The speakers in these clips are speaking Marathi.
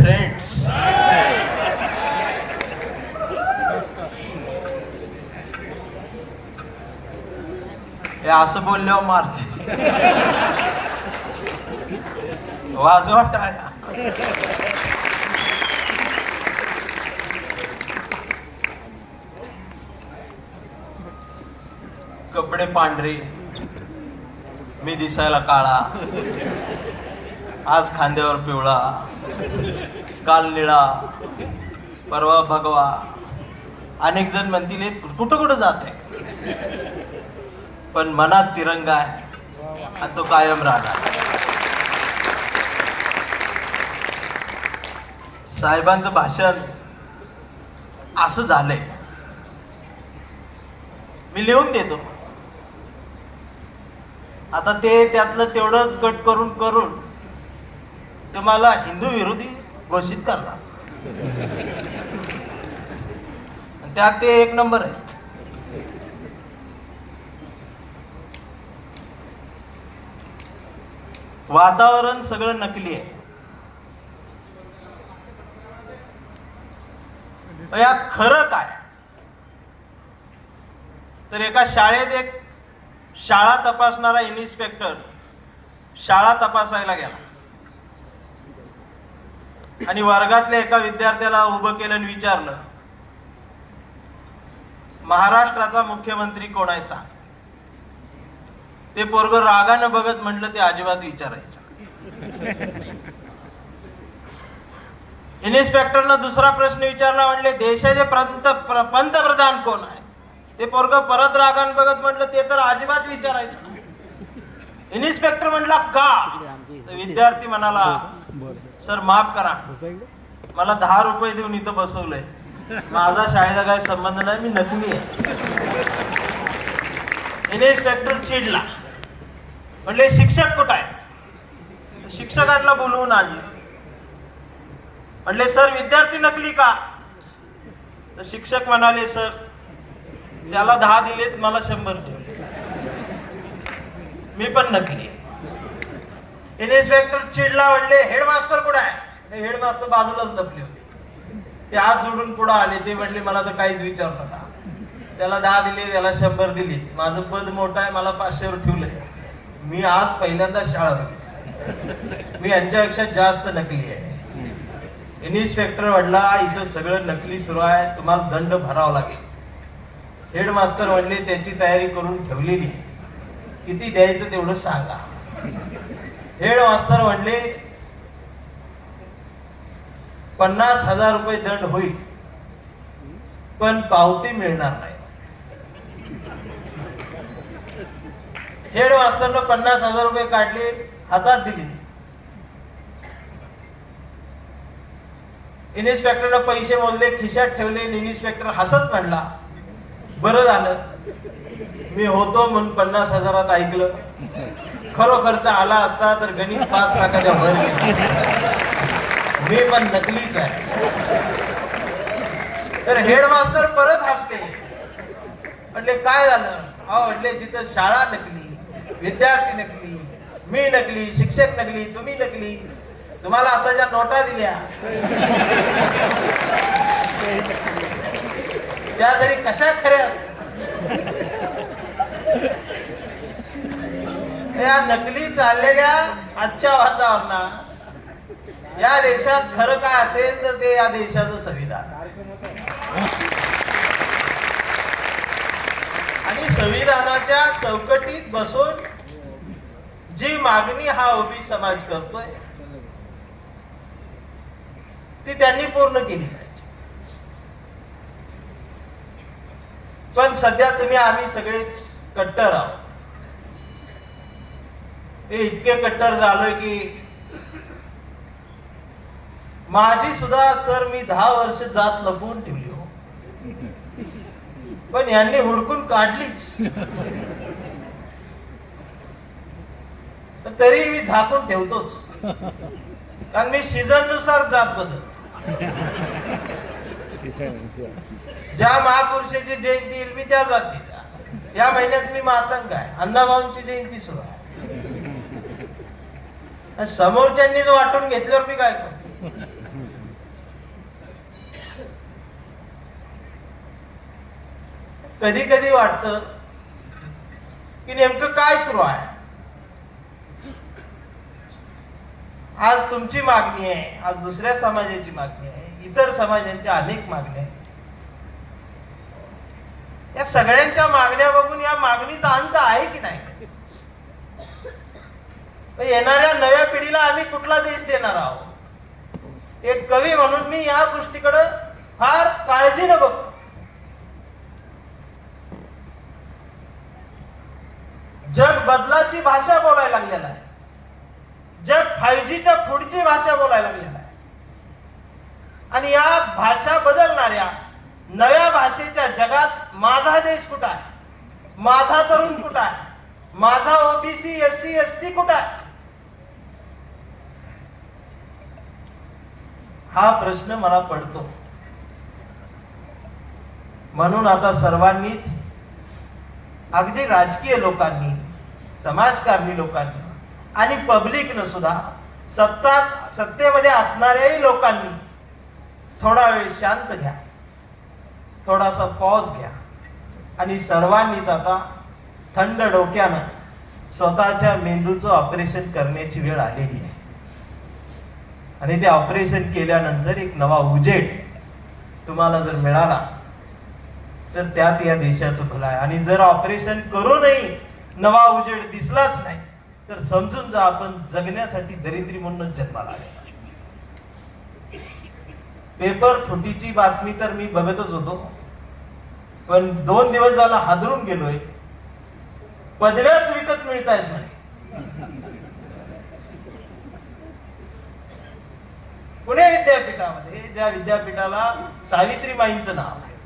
फ्रेंड्स, हे असं बोलल्यावर मारते. वाजवा टाळ्या. कपडे पांढरे, मी दिसायला काळा, आज खांद्यावर पिवळा, काल निळा, परवा भगवा. अनेक जण म्हणतील हे कुठं कुठं जाते, पण मनात तिरंगा आहे आणि तो कायम राहणार. साहेबांचं भाषण असं झालंय, मी लिहून देतो. आता ते त्यातलं तेवढंच कट करून करून तुम्हाला हिंदू विरोधी घोषित करणार. त्यात ते एक नंबर आहेत. वातावरण सगळं नकली आहे. यात खरं काय, तर एका शाळेत एक शाळा तपासणारा इन्स्पेक्टर शाळा तपासायला गेला आणि वर्गातल्या एका विद्यार्थ्याला उभं केलं आणि विचारलं, महाराष्ट्राचा मुख्यमंत्री कोण आहे सांग. ते पोरगं रागानं बघत म्हटलं ते अजिबात विचारायचं. इन्स्पेक्टरनं दुसरा प्रश्न विचारला, म्हणले देशाचे पंतप्रधान कोण आहे. ते पोरगं परत रागानं बघत म्हटलं ते तर अजिबात विचारायचं. इन्स्पेक्टर म्हटला का. तर विद्यार्थी म्हणाला, सर माफ करा, मला 10 रुपये देऊन इथं बसवलंय, माझा शाळेचा काय संबंध नाही, मी नकली आहे. इन्स्पेक्टर चिडला, म्हणले शिक्षक कुठं आहेत. शिक्षकांना बोलवून आणले, म्हणले सर विद्यार्थी नकली का. तर शिक्षक म्हणाले, सर त्याला 10 दिलेत, मला 100 ठेवले, मी पण नकली आहे. इन्स्पेक्टर चिडला, म्हणले हेडमास्टर कुठं आहे. हेडमास्टर बाजूलाच लपले होते. ते हात जोडून पुढे आले, ते म्हणले मला तर काहीच विचारू नका, त्याला 10 दिले, त्याला 100 दिले, माझं पद मोठं आहे, मला 500वर ठेवलंय, मी आज पहिल्यांदा शाळा बघितली, मी यांच्यापेक्षा जास्त नकली आहे. इन्स्पेक्टर म्हटला इथं सगळं नकली सुरू आहे, तुम्हाला दंड भरावा लागेल. हेडमास्टर म्हणले त्याची तयारी करून ठेवलेली आहे, किती द्यायचं तेवढं सांगा. हेडमास्टर म्हणले 50,000 रुपये दंड होईल, पण पावती मिळणार नाही. हेडमास्टरनं 50,000 रुपये काढले, हातात दिले. इन्स्पेक्टरनं पैसे मोजले, खिशात ठेवले. इन्स्पेक्टर हसत म्हणला, बरं झालं मी होतो म्हणून 50,000 ऐकलं, खरोखरचा आला असता तर गणित 5 लाखाच्या वर गेलं, मी पण नकलीच आहे. तर हेडमास्टर परत हसले, म्हणले काय झालं. अहो म्हणले जिथं शाळा नकली, विद्यार्थी नकली, मी नकली, शिक्षक नकली, तुम्ही नकली, तुम्हाला आता ज्या नोटा दिल्या त्या तरी कशा खऱ्या असतील. त्या नकली चाललेल्या आजच्या वातावरणात या देशात खरं काय असेल तर ते या देशाचं संविधान. आणि संविधानाच्या चौकटीत बसून जी मागणी हा ओबी समाज करतोय ती त्यांनी पूर्ण केली पाहिजे. पण सध्या तुम्ही आम्ही सगळेच कट्टर आहोत. हे इतके कट्टर झालोय की माझी सुद्धा सर मी 10 वर्ष जात लपवून ठेवली हो, पण यांनी हुडकून काढलीच. तरी मी झाकून ठेवतोच, कारण मी सीझन नुसार जात बदलतो. ज्या महापुरुषाची जयंती येईल मी त्या जातीचा. या महिन्यात मी मातंग आहे, अण्णाभाऊंची जयंती सुरू आहे. समोरच्यांनी जो वाटून घेतल्यावर मी काय करतो. कधी कधी वाटतं की नेमकं काय सुरू आहे. आज तुमची मागणी आहे, आज दुसऱ्या समाजाची मागणी आहे, इतर समाजांच्या अनेक मागण्या आहेत. या सगळ्यांच्या मागण्या बघून या मागणीचा अंत आहे की नाही? येणाऱ्या नव्या पिढीला आम्ही कुठला देश देणार आहोत? एक कवी म्हणून मी या गोष्टीकडे फार काळजीने बघतो. जग बदलाची भाषा बोलायला लागलेला आहे. जग 5Gच्या पुढची भाषा बोलायला लागलेला आहे. आणि या भाषा बदलणाऱ्या नव्या भाषेच्या जगात माझा देश कुठं आहे? माझा तरुण कुठं आहे? माझा ओबीसी SC ST कुठं आहे? हा प्रश्न मला पडतो. म्हणून आता सर्वांनीच, अगदी राजकीय लोकांनी, समाजकारणी लोकांनी आणि पब्लिकनं सुद्धा, सत्तेमध्ये असणाऱ्याही लोकांनी थोडा वेळ शांत घ्या, थोडासा पॉज घ्या आणि सर्वांनीच आता थंड डोक्यानं स्वतःच्या मेंदूचं ऑपरेशन करण्याची वेळ आलेली आहे. आणि ते ऑपरेशन केल्यानंतर एक नवा उजेड तुम्हाला जर मिळाला तर त्यात या देशाचं भलं आहे. आणि जर ऑपरेशन करूनही नवा उजेड दिसलाच नाही तर समजून जा आपण जगण्यासाठी दरिद्री म्हणूनच जन्माला आले. पेपर फुटीची बातमी तर मी बघतच होतो, पण 2 दिवस झाला हादरून गेलोय. पदव्याच विकत मिळतायत म्हणे. पुणे विद्यापीठामध्ये, ज्या विद्यापीठाला सावित्रीबाईंचं नाव आहे,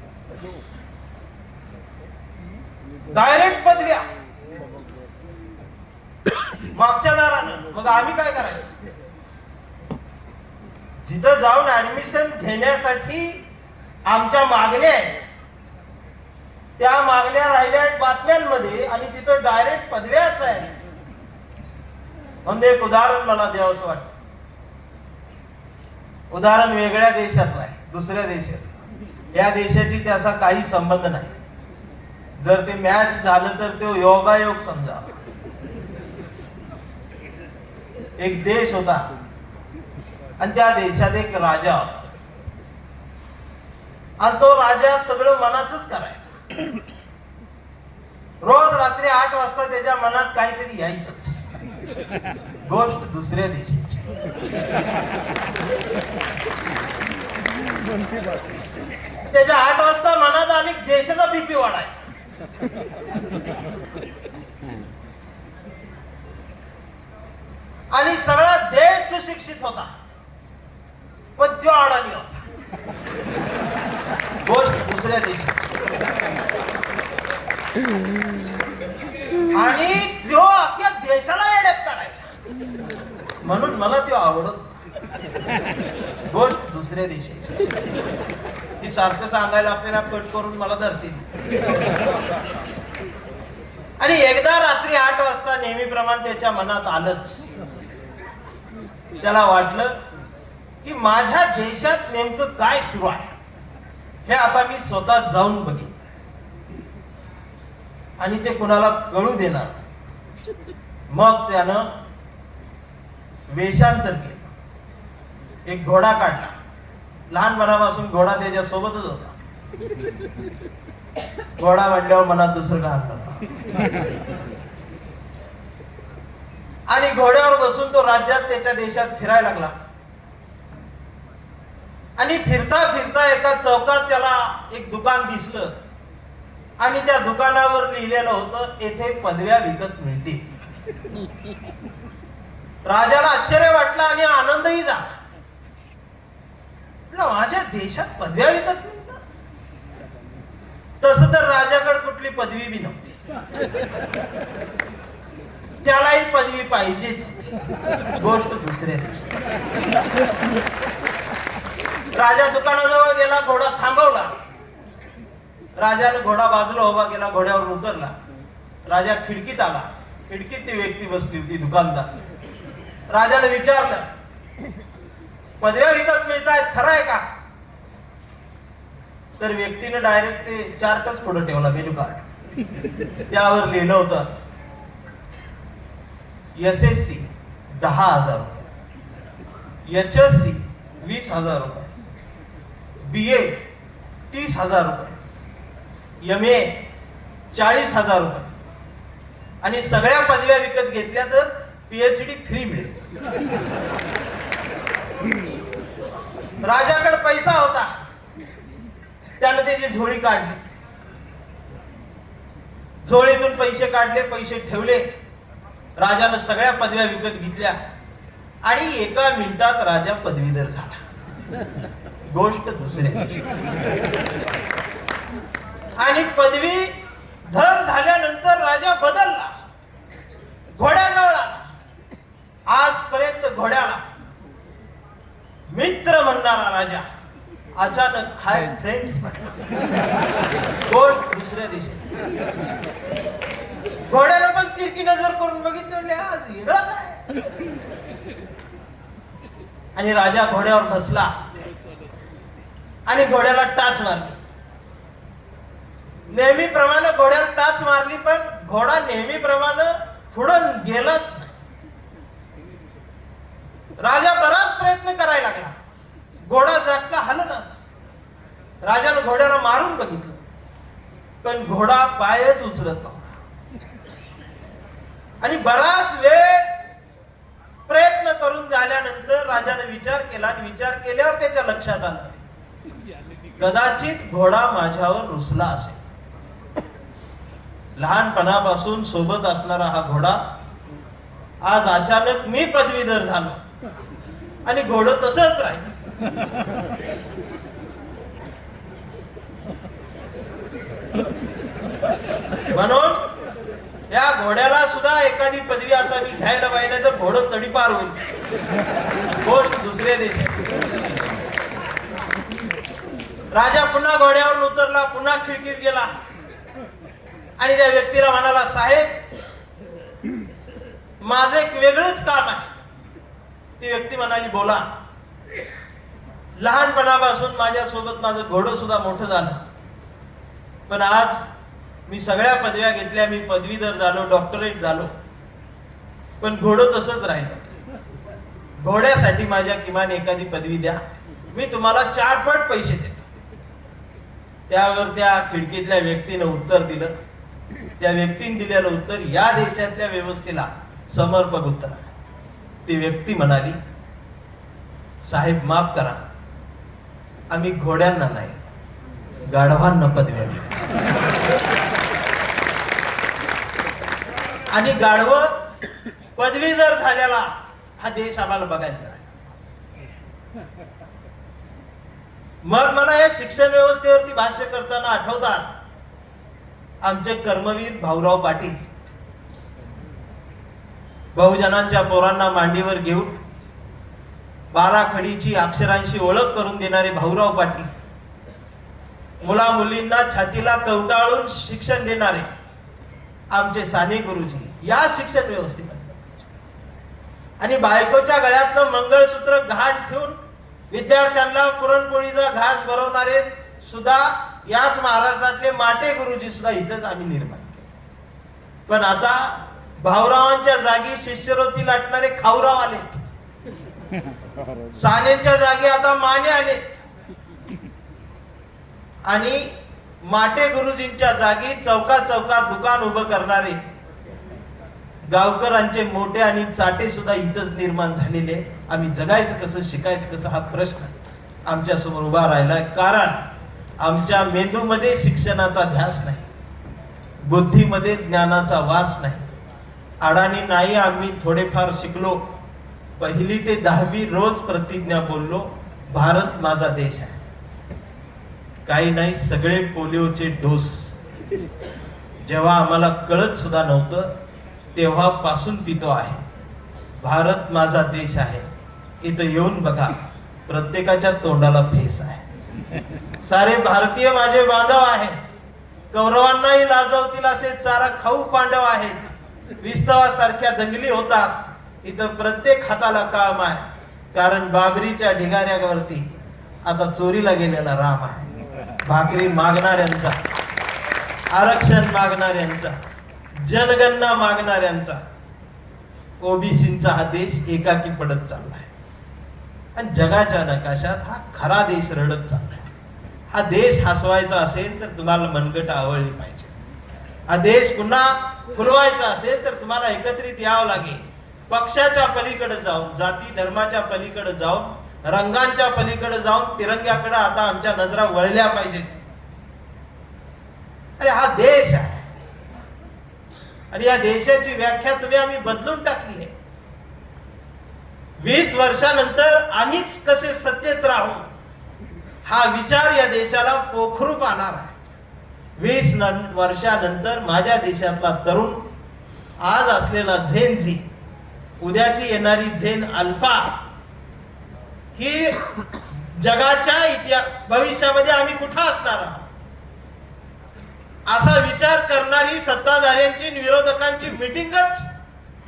डायरेक्ट पदव्या मागच्या दारानं. मग आम्ही काय करायचं? जिथं जाऊन ऍडमिशन घेण्यासाठी आमच्या मागण्या आहेत, त्या मागण्या राहिल्या आहेत बातम्यांमध्ये आणि तिथं डायरेक्ट पदव्याच आहे. म्हणून एक उदाहरण मला द्यावंसं वाटतं. उदाहरण वेगळ्या देशातलं आहे, दुसऱ्या देशात. या देशाची त्याचा काही संबंध नाही. जर ते मॅच झालं तर तो योगायोग समजा. एक देश होता आणि त्या देशात एक राजा होता आणि तो राजा सगळं मनाचंच करायचं. रोज रात्री 8 वाजता त्याच्या मनात काहीतरी यायचंच. गोष्ट दुसऱ्या देशाची. त्याच्या 8 वाजता मनात आली देशाचा बीपी वाढायचा. आणि सगळा देश सुशिक्षित होता पण तो अडाणी होता. गोष्ट दुसऱ्या देशाची. आणि तो अख्ख्या देशाला येड्यात काढायचा. म्हणून मला तो आवडत होता. गोष्ट दुसऱ्या देशाची. ही सारखं सांगायला आपल्याला कट करून मला धरतील. आणि एकदा रात्री 8 वाजता नेहमीप्रमाणे त्याच्या मनात आलंच. त्याला वाटलं की माझ्या देशात नेमकं काय सुरू आहे हे आता मी स्वतः जाऊन बघेन आणि ते कुणाला कळू देणार. मग त्यानं वेषांतर केलं. एक घोडा काढला. लहानपणापासून घोडा त्याच्या सोबतच होता. घोडा म्हटल्यावर मनात दुसरं काय आणलं. आणि घोड्यावर बसून तो राज्यात त्याच्या देशात फिरायला लागला. आणि फिरता फिरता एका चौकात त्याला एक दुकान दिसलं आणि त्या दुकानावर लिहिलेलं होतं, येथे पदव्या विकत मिळतील. राजाला आश्चर्य वाटलं आणि आनंदही झाला. माझ्या देशात पदव्या विकत मिळतात. तसं तर राजाकडे कुठली पदवी बी नव्हती. त्यालाही पदवी पाहिजेच. गोष्ट दुसऱ्या दिवशी राजा दुकानाजवळ गेला. घोडा थांबवला. राजाने घोडा बाजूला उभा केला. घोड्यावर उतरला. राजा खिडकीत आला. खिडकीत ती व्यक्ती बसली होती, दुकानदार. राजाने विचारलं, पदव्या विकत मिळतायत, खरं आहे का? तर व्यक्तीनं डायरेक्ट ते चार्टच पुढे ठेवला, मेनू कार्ड. त्यावर लिहिलं होतं SSC 10,000 रुपये, HSC 20,000 रुपये, BA 30,000 रुपये, MA 40,000 रुपये आणि सगळ्या पदव्या विकत घेतल्या तर PhD फ्री मिळेल. राजाकडे पैसा होता, त्यानं त्याची झोळी काढली, झोळीतून पैसे काढले, पैसे ठेवले. राजानं सगळ्या पदव्या विकत घेतल्या आणि एका मिनिटात राजा पदवीधर झाला. गोष्ट दुसऱ्या दिवशी. आणि पदवीधर झाल्यानंतर राजा बदलला, घोड्याजवळ आला. आजपर्यंत घोड्याला मित्र म्हणणारा राजा अचानक हाय फ्रेंड्स म्हटला. गोष्ट दुसऱ्या दिवशी. घोड्याला पण तिरकी नजर करून बघितलं, आज वेगळा काय. आणि राजा घोड्यावर बसला आणि घोड्याला टाच मारली. नेहमीप्रमाणे घोड्याला टाच मारली, पण घोडा नेहमीप्रमाणे पुढं गेलाच नाही. राजा बराच प्रयत्न करायला लागला, घोडा जागचा हलनाच. राजानं घोड्याला मारून बघितलं, पण घोडा पायच उचलत नव्हता. आणि बराच वेळ प्रयत्न करून झाल्यानंतर राजाने विचार केला आणि विचार केल्यावर त्याच्या लक्षात आलं, कदाचित घोडा माझ्यावर रुसला असेल. लहानपणापासून सोबत असणारा हा घोडा आज अचानक मी पदवीधर झालो आणि घोडं तसंच राहील. म्हणून या घोड्याला सुद्धा एखादी पदवी आता मी घ्यायला पाहिजे तर घोडं तडीपार होईल. गोष्ट दुसऱ्या देशात. राजा पुन्हा घोड्यावर उतरला, पुन्हा खिडकीत गेला आणि त्या व्यक्तीला म्हणाला, साहेब माझं एक वेगळंच काम आहे. ती व्यक्ती म्हणाली, बोला. लहानपणापासून माझ्या सोबत माझं घोडं सुद्धा मोठं झालं, पण आज मी सगळ्या पदव्या घेतल्या, मी पदवीधर झालो, डॉक्टरेट झालो, पण घोडं तसंच राहिलं. घोड्यासाठी माझ्या किमान एखादी पदवी द्या, मी तुम्हाला 4 पट पैसे देतो. त्यावर त्या खिडकीतल्या व्यक्तीनं उत्तर दिलं. त्या व्यक्तीने दिलेलं उत्तर या देशातल्या व्यवस्थेला समर्पक उत्तर. ती व्यक्ती म्हणाली, साहेब माफ करा, आम्ही घोड्यांना नाही, गाढवांना पदव्या देतो. आणि गाढव पदवीधर झालेला हा देश आम्हाला बघायला मिळाला. मग मला या शिक्षण व्यवस्थेवरती भाष्य करताना आठवतात आमचे कर्मवीर भाऊराव पाटील. बहुजनांच्या पोरांना मांडीवर घेऊन बाराखडीची अक्षरांशी ओळख करून देणारे भाऊराव पाटील, मुला मुलींना छातीला कवटाळून शिक्षण देणारे आमचे साने गुरुजी या शिक्षण व्यवस्थेमध्ये. आणि बायकोच्या गळ्यातलं मंगळसूत्र घाण ठेवून विद्यार्थ्यांना पुरणपोळीचा घास भरवणारे सुद्धा याच महाराष्ट्रातले माटे गुरुजी सुद्धा इथंच आम्ही निर्माण केले. पण आता भाऊरावांच्या जागी शिष्यवृत्ती लाटणारे खाऊराव आलेत, सानेच्या जागी आता माने आलेत आणि माटे गुरुजींच्या जागी चौका चौकात दुकान उभं करणारे गावकरांचे मोठे आणि चाटे सुद्धा इथंच निर्माण झालेले. आम्ही जगायचं कसं, शिकायचं कसं हा प्रश्न आमच्या समोर उभा राहिलाय. कारण आमच्या मेंदूमध्ये शिक्षणाचा ध्यास नाही, बुद्धीमध्ये ज्ञानाचा वास नाही. अडाणी नाही आम्ही थोडेफार शिकलो, 1ली ते 10वी रोज प्रतिज्ञा बोललो, भारत माझा देश आहे. काही नाही, सगळे पोलिओचे डोस जेव्हा आम्हाला कळत सुद्धा नव्हतं तेव्हापासून पितो आहे. भारत माझा देश आहे. इथं येऊन बघा, प्रत्येकाच्या तोंडाला फेस आहे. सारे भारतीय माझे बांधव आहेत, कौरवांनाही लाजवतील असे चारा खाऊ पांडव आहेत. विस्तवासारख्या दंगली होतात, इथं प्रत्येक हाताला काम आहे. कारण बाबरीच्या ढिगाऱ्यावरती आता चोरीला गेलेला राम आहे. भाकरी मागणाऱ्यांचा, आरक्षण मागणाऱ्यांचा, जनगणना मागणाऱ्यांचा, ओबीसींचा हा देश एकाकी पडत चाललाय आणि जगाच्या नकाशात हा खरा देश रडत चाललाय. हा देश हसवायचा असेल तर तुम्हाला मनगट आवळली पाहिजे. हा देश पुन्हा फुलवायचा असेल तर तुम्हाला एकत्रित यावं लागेल. पक्षाच्या पलीकडे जाऊन, जाती धर्माच्या पलीकडे जाऊन, रंगांच्या पलीकडे जाऊन तिरंग्याकडे आता आमच्या नजरा वळल्या पाहिजेत. अरे हा देश आहे आणि या देशाची व्याख्या तुम्ही आम्ही बदलून टाकली आहे. 20 वर्षानंतर आम्हीच कसे सत्तेत राहू हा विचार या देशाला पोखरू पाहणार आहे. 20 वर्षानंतर माझ्या देशातला तरुण, आज असलेला झेन झी, उद्याची येणारी झेन अल्फा, ही जगाच्या भविष्यामध्ये आम्ही कुठं असणार आहोत असा विचार करणारी सत्ताधाऱ्यांची विरोधकांची मीटिंगच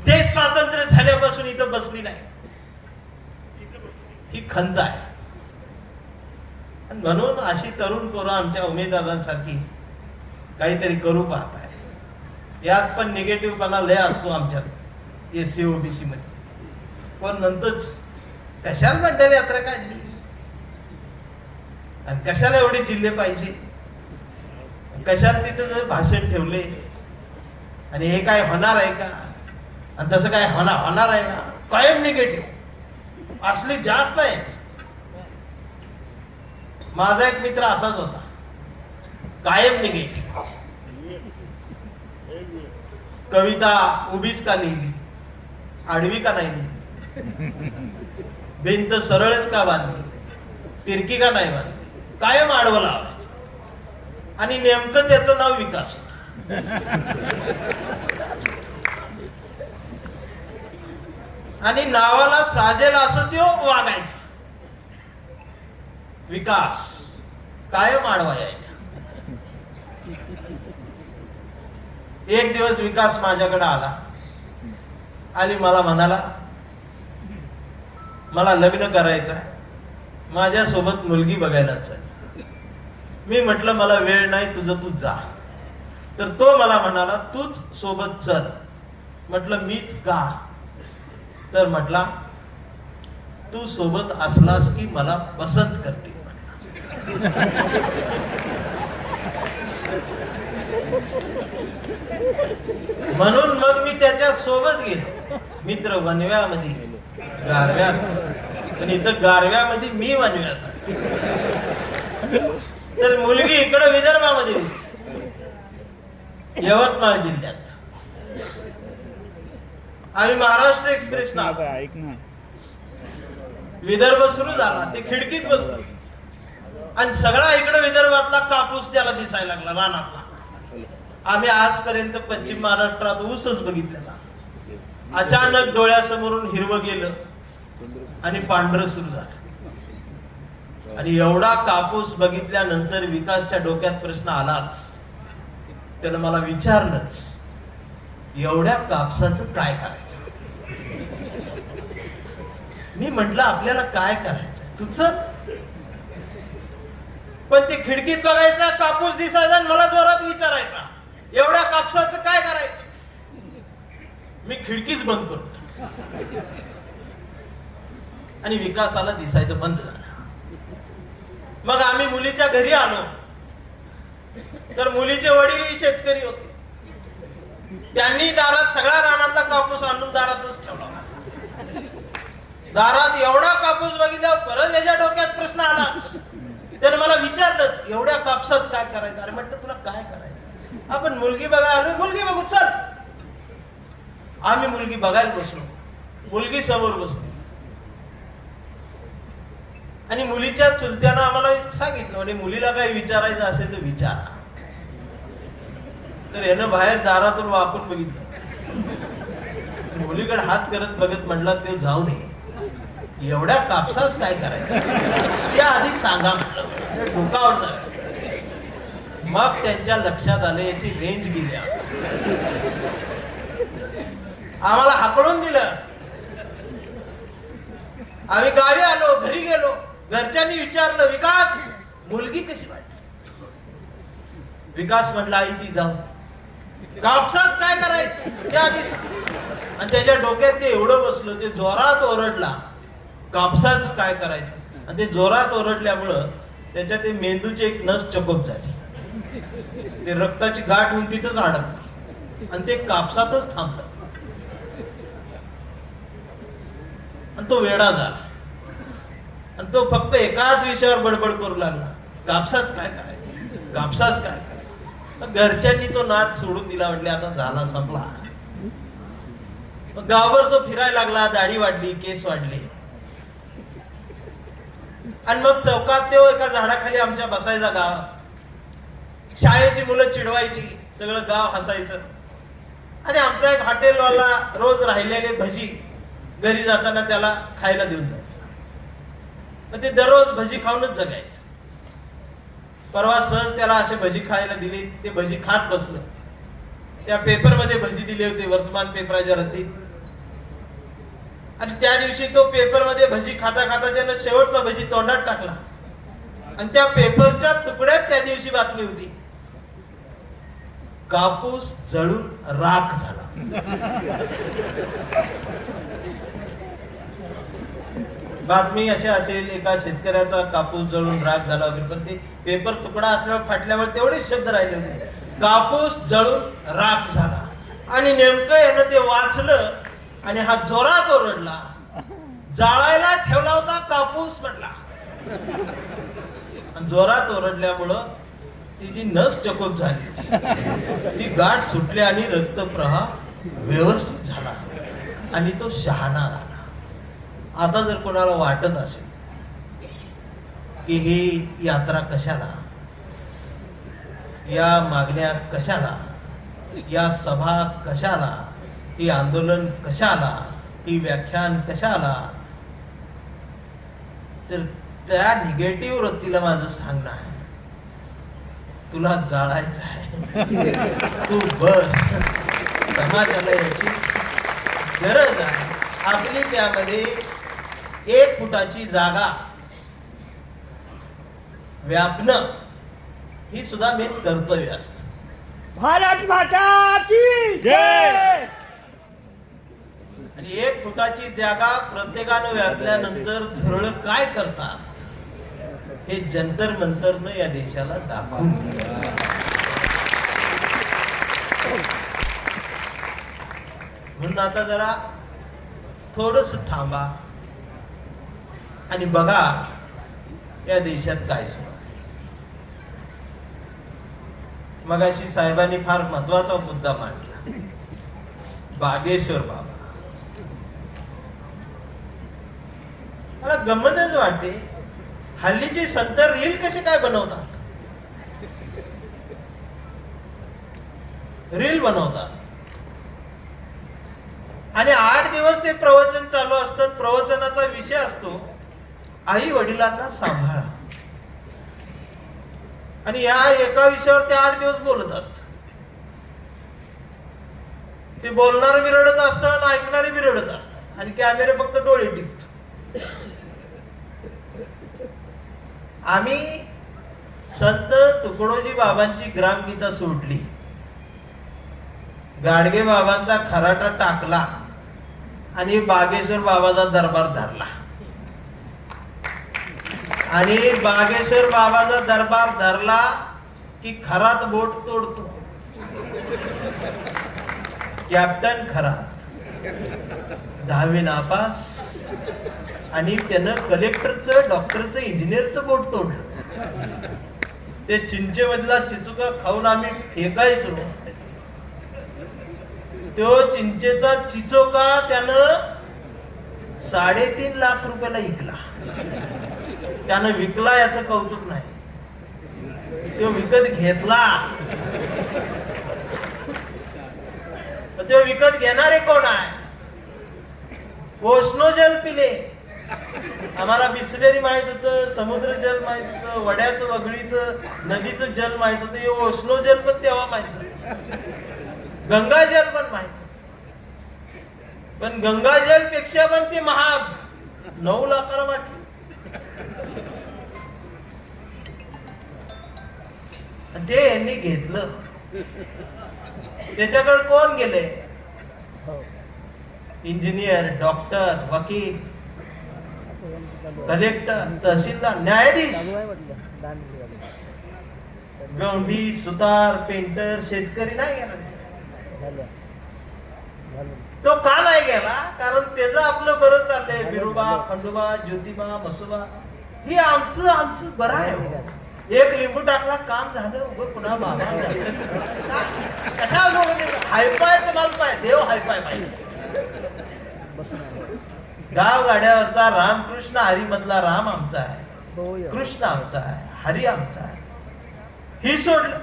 देश स्वातंत्र्य झाल्यापासून इथं बसली नाही. ही खंत आहे. म्हणून अशी तरुण पोरं आमच्या उमेदवारांसारखी काहीतरी करू पाहत आहे. यात पण निगेटिव्हपणा लय असतो आमच्यात एससी ओबीसी मध्ये. पण नंतरच कशाला मंडल यात्रा काढली आणि कशाला एवढे जिल्हे पाहिजे, कशाला तिथं भाषण ठेवले आणि हे काय होणार आहे का आणि तसं काय होणार आहे का. कायम निगेटिव्ह असली जास्त आहे. माझा एक मित्र असाच होता, कायम निगेटिव्ह. कविता उभीच का लिहिली, आडवी का नाही लिहिली, भिंत सरळच का बांधली, तिरकी का नाही बांधली, कायम आडवं लावायचं. आणि नेमकं त्याचं नाव विकास होत. आणि नावाला साजेल असं त्यो वागायचं. विकास कायम आडवा यायचा. एक दिवस विकास माझ्याकडे आला आणि मला म्हणाला, मला लग्न करायचं आहे, माझ्यासोबत मुलगी बघायला चल. मी म्हटलं मला वेळ नाही, तुझं तू जा. तर तो मला म्हणाला तूच सोबत चल. म्हटलं मीच का. तर म्हटला तू सोबत असलास की मला पसंत करते. म्हणून मग मी त्याच्या सोबत गेलो. मित्र वनव्यामध्ये गेलो, गारव्यासाठी. पण इथं गारव्यामध्ये मी वनव्यासाठी. तर मुलगी इकडे विदर्भामध्ये होती, यवतमाळ जिल्ह्यात. आम्ही महाराष्ट्र एक्सप्रेस ना विदर्भ सुरू झाला, ते खिडकीत बसलो आणि सगळा इकडे विदर्भातला कापूस त्याला दिसायला लागला रानातला. आम्ही आजपर्यंत पश्चिम महाराष्ट्रात ऊसच बघितलेला. अचानक डोळ्यासमोरून हिरवं गेलं आणि पांढरं सुरू झालं. आणि एवढा कापूस बघितल्यानंतर विकासच्या डोक्यात प्रश्न आलाच. त्यानं मला विचारलंच, एवढ्या कापसाचं काय करायचं. मी म्हटलं आपल्याला काय करायचं तुझं. पण ते खिडकीत बघायचा, कापूस दिसायचा आणि मला जोरात विचारायचा एवढ्या कापसाचं काय करायचं. मी खिडकीच बंद करतो आणि विकासाला दिसायचं बंद झालं. मग आम्ही मुलीच्या घरी आलो तर मुलीचे वडील शेतकरी होते. त्यांनी दारात सगळा रानातला कापूस आणून दारातच ठेवला. दारात एवढा कापूस बघितला, परत याच्या डोक्यात प्रश्न आला. त्याने मला विचारलंच, एवढ्या कापसाच काय करायचं. अरे म्हटलं तुला काय करायचं. आपण मुलगी बघायला आलो, मुलगी बघू चल. आम्ही मुलगी बघायला बसलो, मुलगी समोर बसली आणि मुलीच्या चुलत्यानं आम्हाला सांगितलं, म्हणजे मुलीला काही विचारायचं असेल तर विचारा. तर यानं बाहेर दारातून वाकून बघितलं, मुलीकडे हात करत बघत म्हटलं ते जाऊ दे, एवढ्या कापसाच काय करायचं त्या आधी सांगा म्हटलं. डोकावर झालं. मग त्यांच्या लक्षात आले याची रेंज गेली. आम्हाला हाकलून दिलं. आम्ही गावी आलो, घरी गेलो. घरच्यांनी विचारलं, विकास मुलगी कशी वाटली. विकास म्हटला आई ती जाऊ कापसाच काय करायचं त्या आधी आणि त्याच्या डोक्यात ते एवढं बसलं ते जोरात ओरडला कापसाच काय करायचं आणि ते जोरात ओरडल्यामुळं त्याच्या ते मेंदूची एक नस चकोप झाली ते रक्ताची गाठ होऊन तिथंच अडकली आणि ते कापसातच थांबलं आणि तो वेडा झाला आणि तो फक्त एकाच विषयावर बडबड करू लागला कापसाच काय करायचं कापसाच काय करायचं घरच्यांनी तो नाद सोडून दिला म्हटले आता झाला संपला मग गावभर तो फिरायला लागला दाढी वाढली केस वाढले आणि मग चौकात तो एका झाडाखाली आमच्या बसायचा गाव शाळेची मुलं चिडवायची सगळं गाव हसायचं आणि आमचा एक हॉटेलवाला रोज राहिलेले भजी घरी जाताना त्याला खायला देऊन जायचं मग ते दररोज भजी खाऊनच जगायचं परवा सहज त्याला असे भजी खायला दिली ते भजी खात बसलं त्या पेपरमध्ये भजी दिले होते वर्तमान पेपराच्या रद्दीत आणि त्या दिवशी तो पेपरमध्ये भजी खाता खाता त्यानं शेवटचा भजी तोंडात टाकला आणि त्या पेपरच्या तुकड्यात त्या दिवशी बातमी होती कापूस जळून राख झाला बातमी अशी असेल एका शेतकऱ्याचा कापूस जळून राख झाला वगैरे पण ते पेपर तुकडा असल्यावर फाटल्यावर तेवढेच शब्द राहिले होते कापूस जळून राख झाला आणि नेमकं यानं ते वाचलं आणि हा जोरात ओरडला जाळायला ठेवला होता कापूस म्हटला आणि जोरात ओरडल्यामुळं ती जी नस चकोप झाली ती गाठ सुटली आणि रक्तप्रवाह व्यवस्थित झाला आणि तो शहाणा झाला आता जर कोणाला वाटत असेल की ही यात्रा कशाला या मागण्या कशाला या सभा कशाला ही आंदोलन कशाला ही व्याख्यान कशाला तर त्या निगेटिव्ह वृत्तीला माझं सांगणं आहे तुला जाळायचं आहे तू बस समाजाला याची गरज आहे आपली त्यामध्ये 1 फुटाची जागा व्यापणं ही सुद्धा मेन कर्तव्य असतं भारत माता की जय आणि 1 फुटाची जागा प्रत्येकानं व्यापल्यानंतर झुरळ काय करतात हे जंतर मंतरनं या देशाला दाखवून दिलं म्हणून आता जरा थोडस थांबा आणि बघा या देशात काय सुरू आहे मगाशी साहेबांनी फार महत्वाचा मुद्दा मांडला बागेश्वर बाबा मला गंमतच वाटते हल्लीचे संत रील कसे काय बनवतात रील बनवतात आणि 8 दिवस ते प्रवचन चालू असतं प्रवचनाचा विषय असतो आई वडिलांना सांभाळा आणि या एका विषयावर ते 8 दिवस बोलत असत ते बोलणारे बिरडत असतं आणि ऐकणारे बिरडत असतात आणि कॅमेरे फक्त डोळे टिपतो आम्ही संत तुकडोजी बाबांची ग्रामगीता सोडली गाडगे बाबांचा खराटा टाकला आणि बागेश्वर बाबाचा दरबार धरला आणि बागेश्वर बाबाचा दरबार धरला की खरात बोट तोडतो कॅप्टन खरात 10वी नापास आणि त्यानं कलेक्टरचं डॉक्टरचं इंजिनियरचं बोट तोडलं ते चिंचेमधला चिचुका खाऊन आम्ही फेकायचो तो चिंचेचा चिचोका त्यानं 3.5 लाख रुपयाला विकला त्यानं विकला याचं कौतुक नाही तो विकत घेतला तो विकत घेणारे कोण आहे ओशनो जल पिले आम्हाला बिसलेरी माहित होतं समुद्र जल माहित होतं वड्याचं वगळीचं नदीचं जल माहित होतं हे ओशनो जल पण तेव्हा माहित होतं गंगा जल पण माहित पण गंगा जल पेक्षा पण ते महाग 9 लाखाला वाटलं आणि ते यांनी घेतलं. त्याच्याकडे कोण गेले? इंजिनियर, डॉक्टर, वकील, कलेक्टर, तहसीलदार, न्यायाधीश, गवंडी, सुतार, पेंटर, शेतकरी नाही गेला. तो का नाही गेला? कारण त्याचं आपलं बरं चाललंय. बिरोबा, खंडोबा, ज्योतिबा, मसोबा ही आमचं बरं आहे हो. एक लिंबू टाकला काम झालं. उभं पुन्हा बाबा कशा हायपाय तर मला पाहिजे. देव हायपाय पाहिजे. गाव गाड्यावरचा रामकृष्ण हरी मधला राम आमचा आहे, कृष्ण आमचा आहे, हरी आमचा आहे. ही सोडलं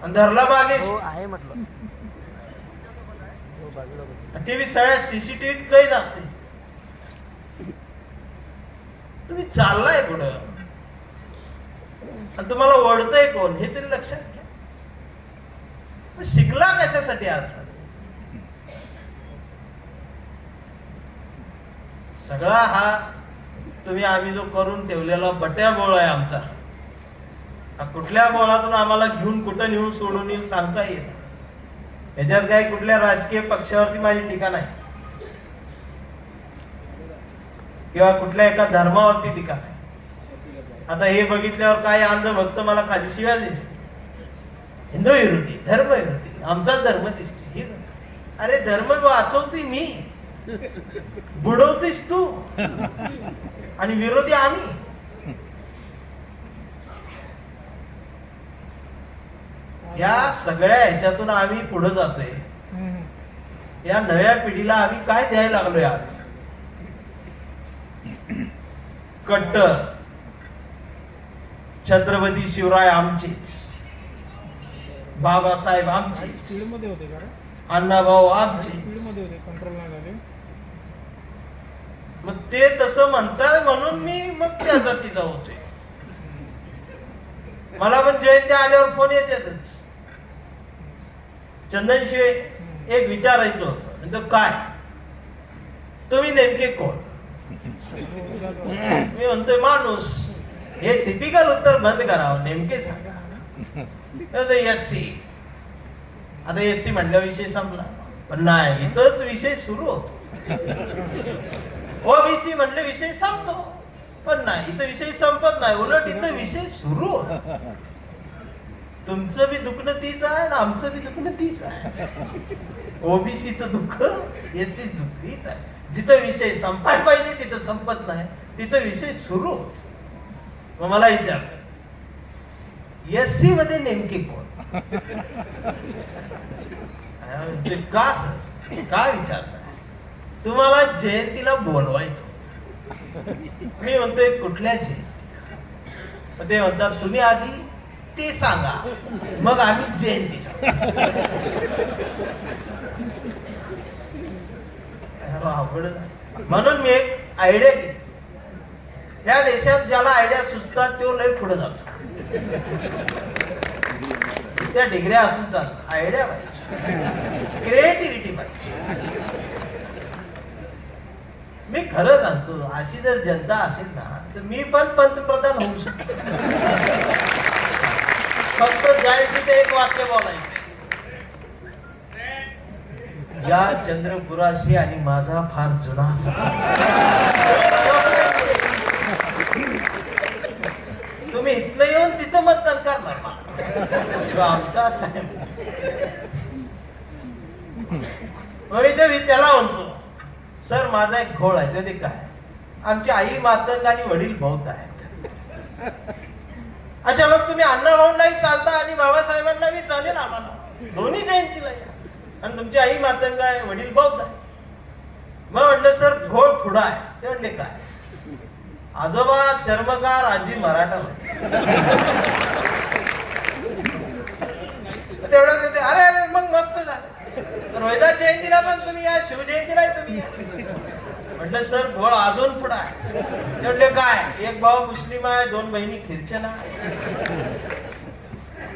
आणि धरला बागेश. ते बी सगळ्या सीसीटीव्हीत कैद असते. तुम्ही चाललाय कुठं आणि तुम्हाला ओढतय कोण हे तरी लक्षात घ्या. शिकला कशासाठी आज? सगळा हा तुम्ही आम्ही जो करून ठेवलेला बट्या बोळ आहे आमचा. हा कुठल्या बोळातून आम्हाला घेऊन कुठं नेऊन सोडून येईल सांगता येईल. याच्यात काही कुठल्या राजकीय पक्षावरती माझी टीका नाही किंवा कुठल्या एका धर्मावरती टीका नाही. आता हे बघितल्यावर काही अंधभक्त मला खाली शिव्या दिली. हिंदू विरोधी, धर्म विरोधी, आमचा धर्म दिसतो. अरे धर्म वाचवते मी, बुडवतेस तू आणि विरोधी आम्ही. या सगळ्या ह्याच्यातून आम्ही पुढे जातोय. या नव्या पिढीला आम्ही काय द्यायला लागलोय आज? कट्टर छत्रपती शिवराय आमचेच, बाबासाहेब आमचेच, अण्णाभाऊ आमचेच. मग ते तसं म्हणतात म्हणून मी मग त्या जातीचा होतोय. मला पण जयंती आल्यावर फोन येतातच. चंदनशिवे एक विचारायचं होतं. म्हणजे काय तुम्ही नेमके कोण? मी म्हणतोय माणूस. हे टिपिकल उत्तर बंद करावं. नेमके सांगा. एससी. आता एससी म्हणल्या विषय संपला. पण नाही, इथंच विषय सुरू होतो. ओबीसी म्हणले विषय संपतो. पण नाही, इथं विषय संपत नाही. उलट इथं विषय सुरू होतो. तुमचं बी दुखणं तीच आहे आणि आमचं बी दुखणं तीच आहे. ओबीसीचं दुःख, एससी दुःख तीच आहे. जिथं विषय संपायला पाहिजे तिथं संपत नाही, तिथं विषय सुरू होतो. मग मला विचारलं, एससी मध्ये नेमके कोण? का सर, का विचारताय? तुम्हाला जयंतीला बोलवायचं होतं. मी म्हणतोय कुठल्या जयंती? ते म्हणतात तुम्ही आधी ते सांगा, मग आम्ही जयंती सांगू. म्हणून मी एक आयडिया केली. या देशात ज्याला आयडिया सुचतात तो लय पुढे जातो. त्या डिग्र्या असून चालतात. आयडिया पाहिजे, क्रिएटिव्हिटी पाहिजे. मी खरं सांगतो, अशी जर जनता असेल ना तर मी पण पंतप्रधान होऊ शकतो. फक्त जायचं ते एक वाक्य बोलायचं, या चंद्रपुराशी आणि माझा फार जुना तुम्ही इथनं येऊन तिथं मतदान करणार. आमचाच आहे. मी त्याला म्हणतो, सर माझा एक घोळ आहे. ते काय? आमची आई मातंग आणि वडील बौद्ध आहेत. अच्छा, मग तुम्ही अण्णाभाऊंनाही चालता आणि बाबासाहेबांना बी चालेल आम्हाला. दोन्ही जयंतीला या. आणि तुमची आई मातंग आहे, वडील बौद्ध आहे. मग म्हटलं सर घोळ पुढं आहे. ते म्हणले काय? आजोबा चर्मकार, आजी मराठा होते. तेवढं ते अरे मग मस्त झालं. रोहिदास जयंतीला पण तुम्ही या, शिवजयंतीला तुम्ही या. म्हटलं सर घोळ अजून पुढं आहे. ते म्हणले काय? एक भाऊ मुस्लिम आहे, 2 बहिणी ख्रिश्चन आहे.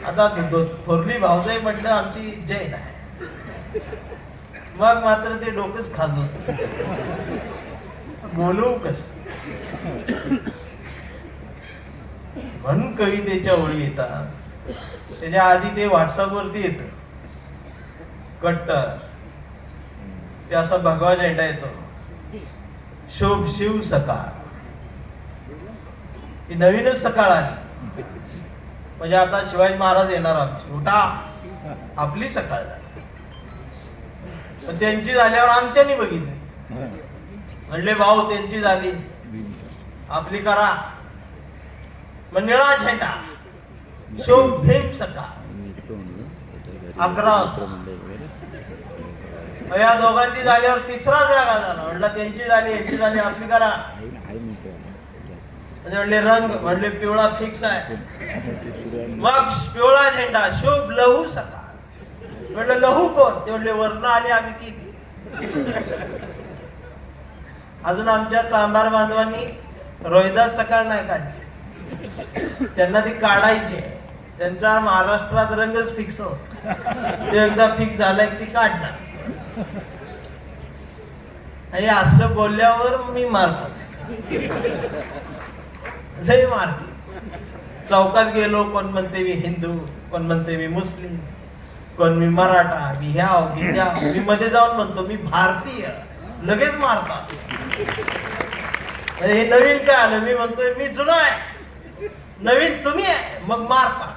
आता थोरली भाऊजाई म्हटलं आमची जैन आहे. मग मात्र ते डोकंच खाजून बोलू कस. म्हणून कवितेच्या ओळी येतात. त्याच्या आधी ते व्हॉट्सअपवरती येत कट्टर, ते असा भगवा झेंडा येतो, शोभ शिव सकाळ. ही नवीनच सकाळ आली, म्हणजे आता शिवाजी महाराज येणार आमची, उठा आपली सकाळ झाली. पण त्यांची झाल्यावर आमच्यानी बघितली, म्हणले भाऊ त्यांची झाली आपली करा. मग निळा झेंडा शोभ भीम सकाळ 11 वाजता. या दोघांची झाल्यावर तिसरा जागा झाला, म्हटलं त्यांची झाली यांची झाली आपली करा. म्हणले रंग, म्हणले पिवळा फिक्स आहे. मग पिवळा झेंडा शुभ लहू सकाळ. म्हणलं लहू कोण? ते म्हणले वर्ण आले आम्ही की. अजून आमच्या चांभार बांधवांनी रोहिदास सकाळ नाही काढली, त्यांना ती काढायची. त्यांचा महाराष्ट्रात रंगच फिक्स होत, ते एकदा फिक्स झालं की ती काढणार. आणि असलं बोलल्यावर मी मारतात, लय मारते. चौकात गेलो, कोण म्हणते मी हिंदू, कोण म्हणते मी मुस्लिम, कोण मी मराठा, मी ह्याव मी त्याव. मी मध्ये जाऊन म्हणतो मी भारतीय, लगेच मारतात. हे नवीन काय आलं, मी म्हणतोय मी जुना आहे, नवीन तुम्ही आहे, मग मारता.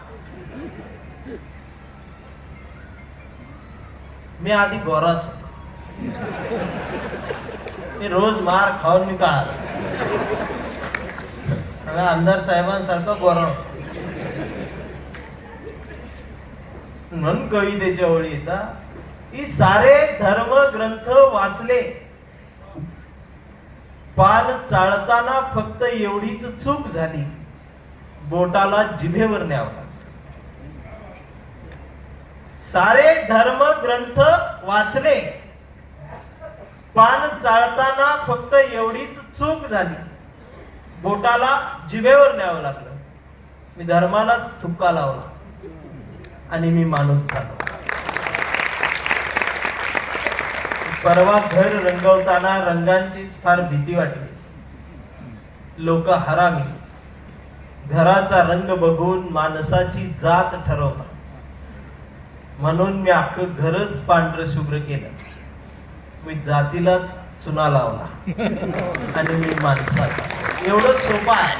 मी आधी गोराच होतो, मी रोज मार खाऊन मी काढला. आमदार साहेबांसारखं गोरा. म्हणून कवितेच्या ओळी येतात की सारे धर्म ग्रंथ वाचले, पान चाळताना फक्त एवढीच चूक झाली, बोटाला जिभेवर न्यावं लागलं. सारे धर्म ग्रंथ वाचले, पान चाळताना फक्त एवढीच चूक झाली, बोटाला जिभेवर न्यावं लागलं. मी धर्मालाच थुक्का लावला आणि मी माणूस झालो. परवा घर रंगवताना रंगांचीच फार भीती वाटली. लोक हरामी, घराचा रंग बघून माणसाची जात ठरवतात. म्हणून मी अख्खं घरच पांढरं शुभ्र केलं. मी जातीलाच चुना लावला आणि मी माणसाला. एवढं सोपं आहे,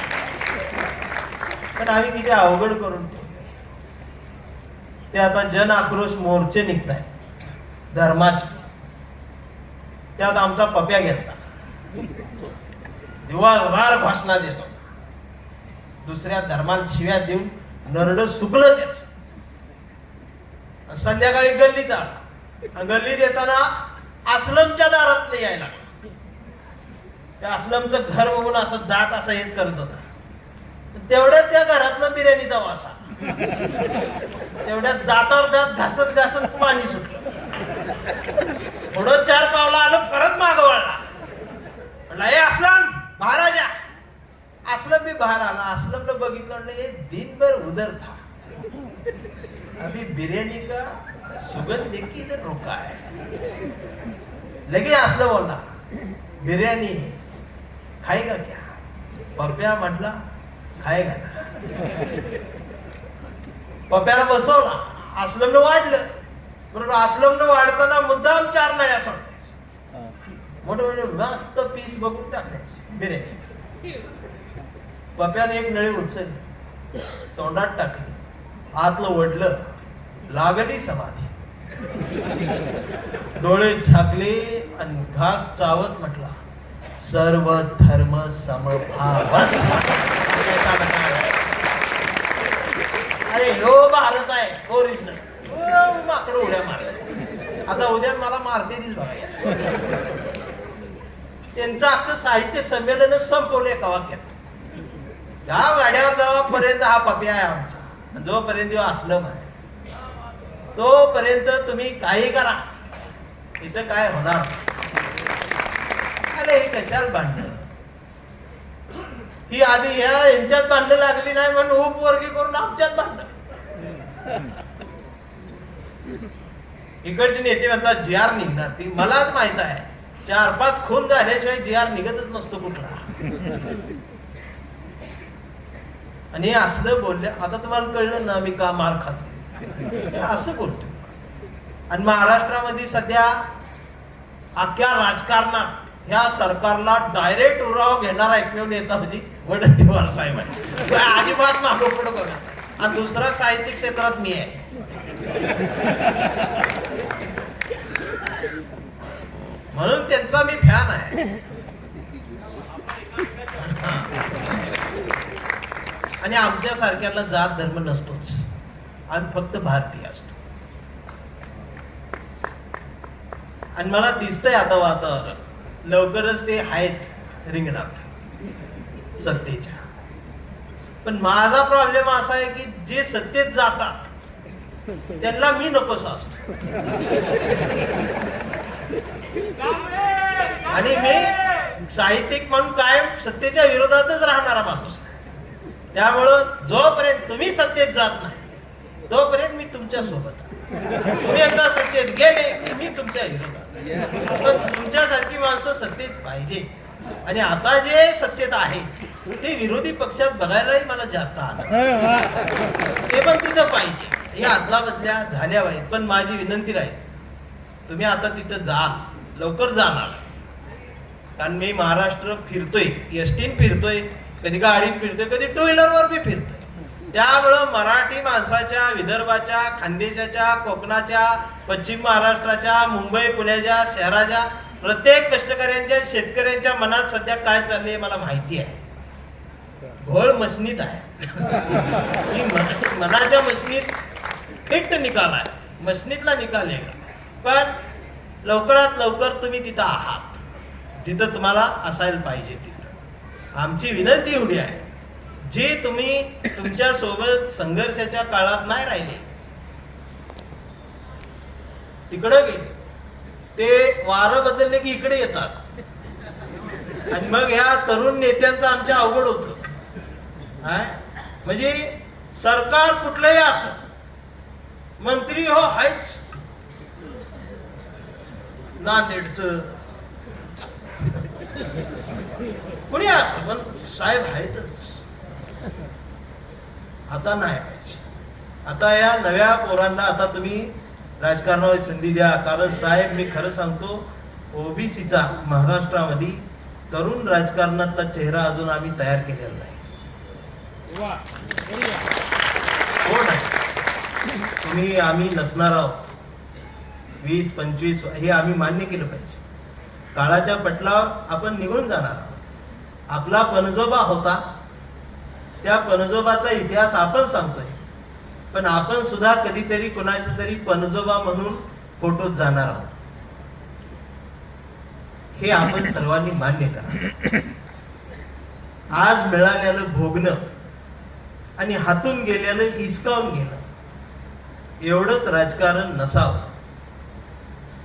पण आम्ही किती अवघड करून ठेवले. ते आता जन आक्रोश मोर्चे निघतायत धर्माचे. त्यात आमचा पप्या घेतला, दिवसभर भाषणा देतो, दुसऱ्या धर्माला शिव्या देऊन नरड सुकलं त्याच. संध्याकाळी गल्लीत आला, गल्लीत येताना अस्लमच्या दारात यायला. त्या अस्लमचं घर बघून असं दात असं हेच करत होता. तेवढ्यात त्या घरातनं बिर्याणीचा वास आला. तेवढ्यात दातावर दात घासत घासत पाणी सुटलं. थोडं 4 पावलं आलं, परत मागं वळला. म्हणलं हे अस्लम महाराजा. अस्लम बी बाहेर आला. अस्लमला बघितलं, म्हणलं हे दिनभर उधर था, अभी बिर्याणी का सुगंध देखी इधर रुका है. लगे असलं बोलला, बिर्याणी खाएगा क्या? पप्या म्हटला खाएगा ना. पप्याला बसवला, अस्लमनं वाढलं. बरोबर अस्लमनं वाढताना मुद्दाम 4 नळ्या सोडल्या. मोठे मोठे मस्त पीस बघून टाकले बिर्याणी. पप्याने एक नळी उचलली, तोंडात टाकली, आतलं ओढलं, लागली समाधी. डोळे झाकले आणि घास चावत म्हटला, सर्व धर्म समभाव. अरे हो भारत आहे ओरिजिनल. माकडं उड्या मारल्या. आता उद्या मला मारते तीच बघा. त्यांचं अख्खं साहित्य संमेलन संपवलं एका वाक्यात. त्या गाड्यावर जावापर्यंत हा पप्या आहे आमचा. जोपर्यंत अस्लम आहे तोपर्यंत तुम्ही काही करा, इथं काय होणार. अरे हे कशाला भांडण. ही आधी यांच्यात भांडण लागली नाही म्हणून उपवर्गी करून आमच्यात भांडण. इकडचे नेते म्हणतात जी आर निघणार. ती मलाच माहित आहे, 4-5 खून झाल्याशिवाय जी आर निघतच नसतो कुठला. आणि हे असलं बोलले, आता तुम्हाला कळलं ना मी का मार खातो, हे असं बोलतो. आणि महाराष्ट्रामध्ये सध्या अख्ख्या राजकारणात ह्या सरकारला डायरेक्ट उराव घेणारा एकमेव नेता म्हणजे वडेट्टीवार साहेब आहे. तो अजिबात मागं पुढं बघा. आणि दुसरा साहित्यिक क्षेत्रात मी आहे. म्हणून त्यांचा मी फॅन आहे. आणि आमच्या सारख्याला जात धर्म नसतोच, आम्ही फक्त भारतीय असतो. आणि मला दिसतंय आता वातावरण लवकरच ते आहेत रिंगणात सत्तेच्या. पण माझा प्रॉब्लेम असा आहे की जे सत्तेत जातात त्यांना मी नकोसा असतो. आणि मी साहित्यिक म्हणून कायम सत्तेच्या विरोधातच राहणारा माणूस आहे. त्यामुळं जोपर्यंत तुम्ही सत्तेत जात नाही तोपर्यंत मी तुमच्या सोबत आहे. तुम्ही एकदा सत्तेत गेले की मी तुमच्या विरोधात. पण तुमच्यासारखी माणसं सत्तेत पाहिजे. आणि आता जे सत्तेत आहे ते विरोधी पक्षात बघायलाही मला जास्त आनंद. ते पण तिथं पाहिजे. हे आदला बदल्या झाल्या पाहिजेत. पण माझी विनंती राहील, तुम्ही आता तिथं जाल, लवकर जाणार. कारण मी महाराष्ट्र फिरतोय, एसटीन फिरतोय, कधी गाडीत फिरतोय, कधी टू व्हीलरवर बी फिरतोय. त्यामुळं मराठी माणसाच्या, विदर्भाच्या, खानदेशाच्या, कोकणाच्या, पश्चिम महाराष्ट्राच्या, मुंबई पुण्याच्या, शहराच्या प्रत्येक कष्टकऱ्यांच्या, शेतकऱ्यांच्या मनात सध्या काय चाललंय मला माहिती आहे. घोळ मशनीत आहे. मनाच्या मशनीत फिट निकाल आहे, मशनीतला निकाल आहे. पण लवकरात लवकर तुम्ही तिथं आहात जिथं तुम्हाला असायला पाहिजे तिथं. आमची विनंती एवढी आहे, जे तुम्ही तुमच्या सोबत संघर्षाच्या काळात नाही राहिले, तिकडं गेले, ते वारं बदलले की इकडे येतात. आणि मग ह्या तरुण नेत्यांचं आमच्या अवघड होतं. म्हणजे सरकार कुठलंही असो, मंत्री हो आहेच, नांदेडचं कुणी असो, पण साहेब आहेतच. आता नाही पाहिजे. आता या नव्या पोरांना आता तुम्ही राजकारणावर संधी द्या. कारण साहेब मी खरं सांगतो, ओबीसीचा महाराष्ट्रामध्ये तरुण राजकारणातला चेहरा अजून आम्ही तयार केलेला नाही. कोण आहे तुम्ही? आम्ही नसणार आहोत. 20-25 हे आम्ही मान्य केलं पाहिजे. काळाच्या पटलावर आपण निघून जाणार आहोत. आपला पणजोबा होता, त्या पणजोबाचा इतिहास आपण सांगतोय. पण आपण सुद्धा कधीतरी कोणाचा तरी पणजोबा म्हणून फोटोत जाणार आहोत. हे आपण सर्वांनी मान्य करा. आज मिळालेलं भोगणं आणि हातून गेलेलं हिसकावून घेणं एवढंच राजकारण नसावं.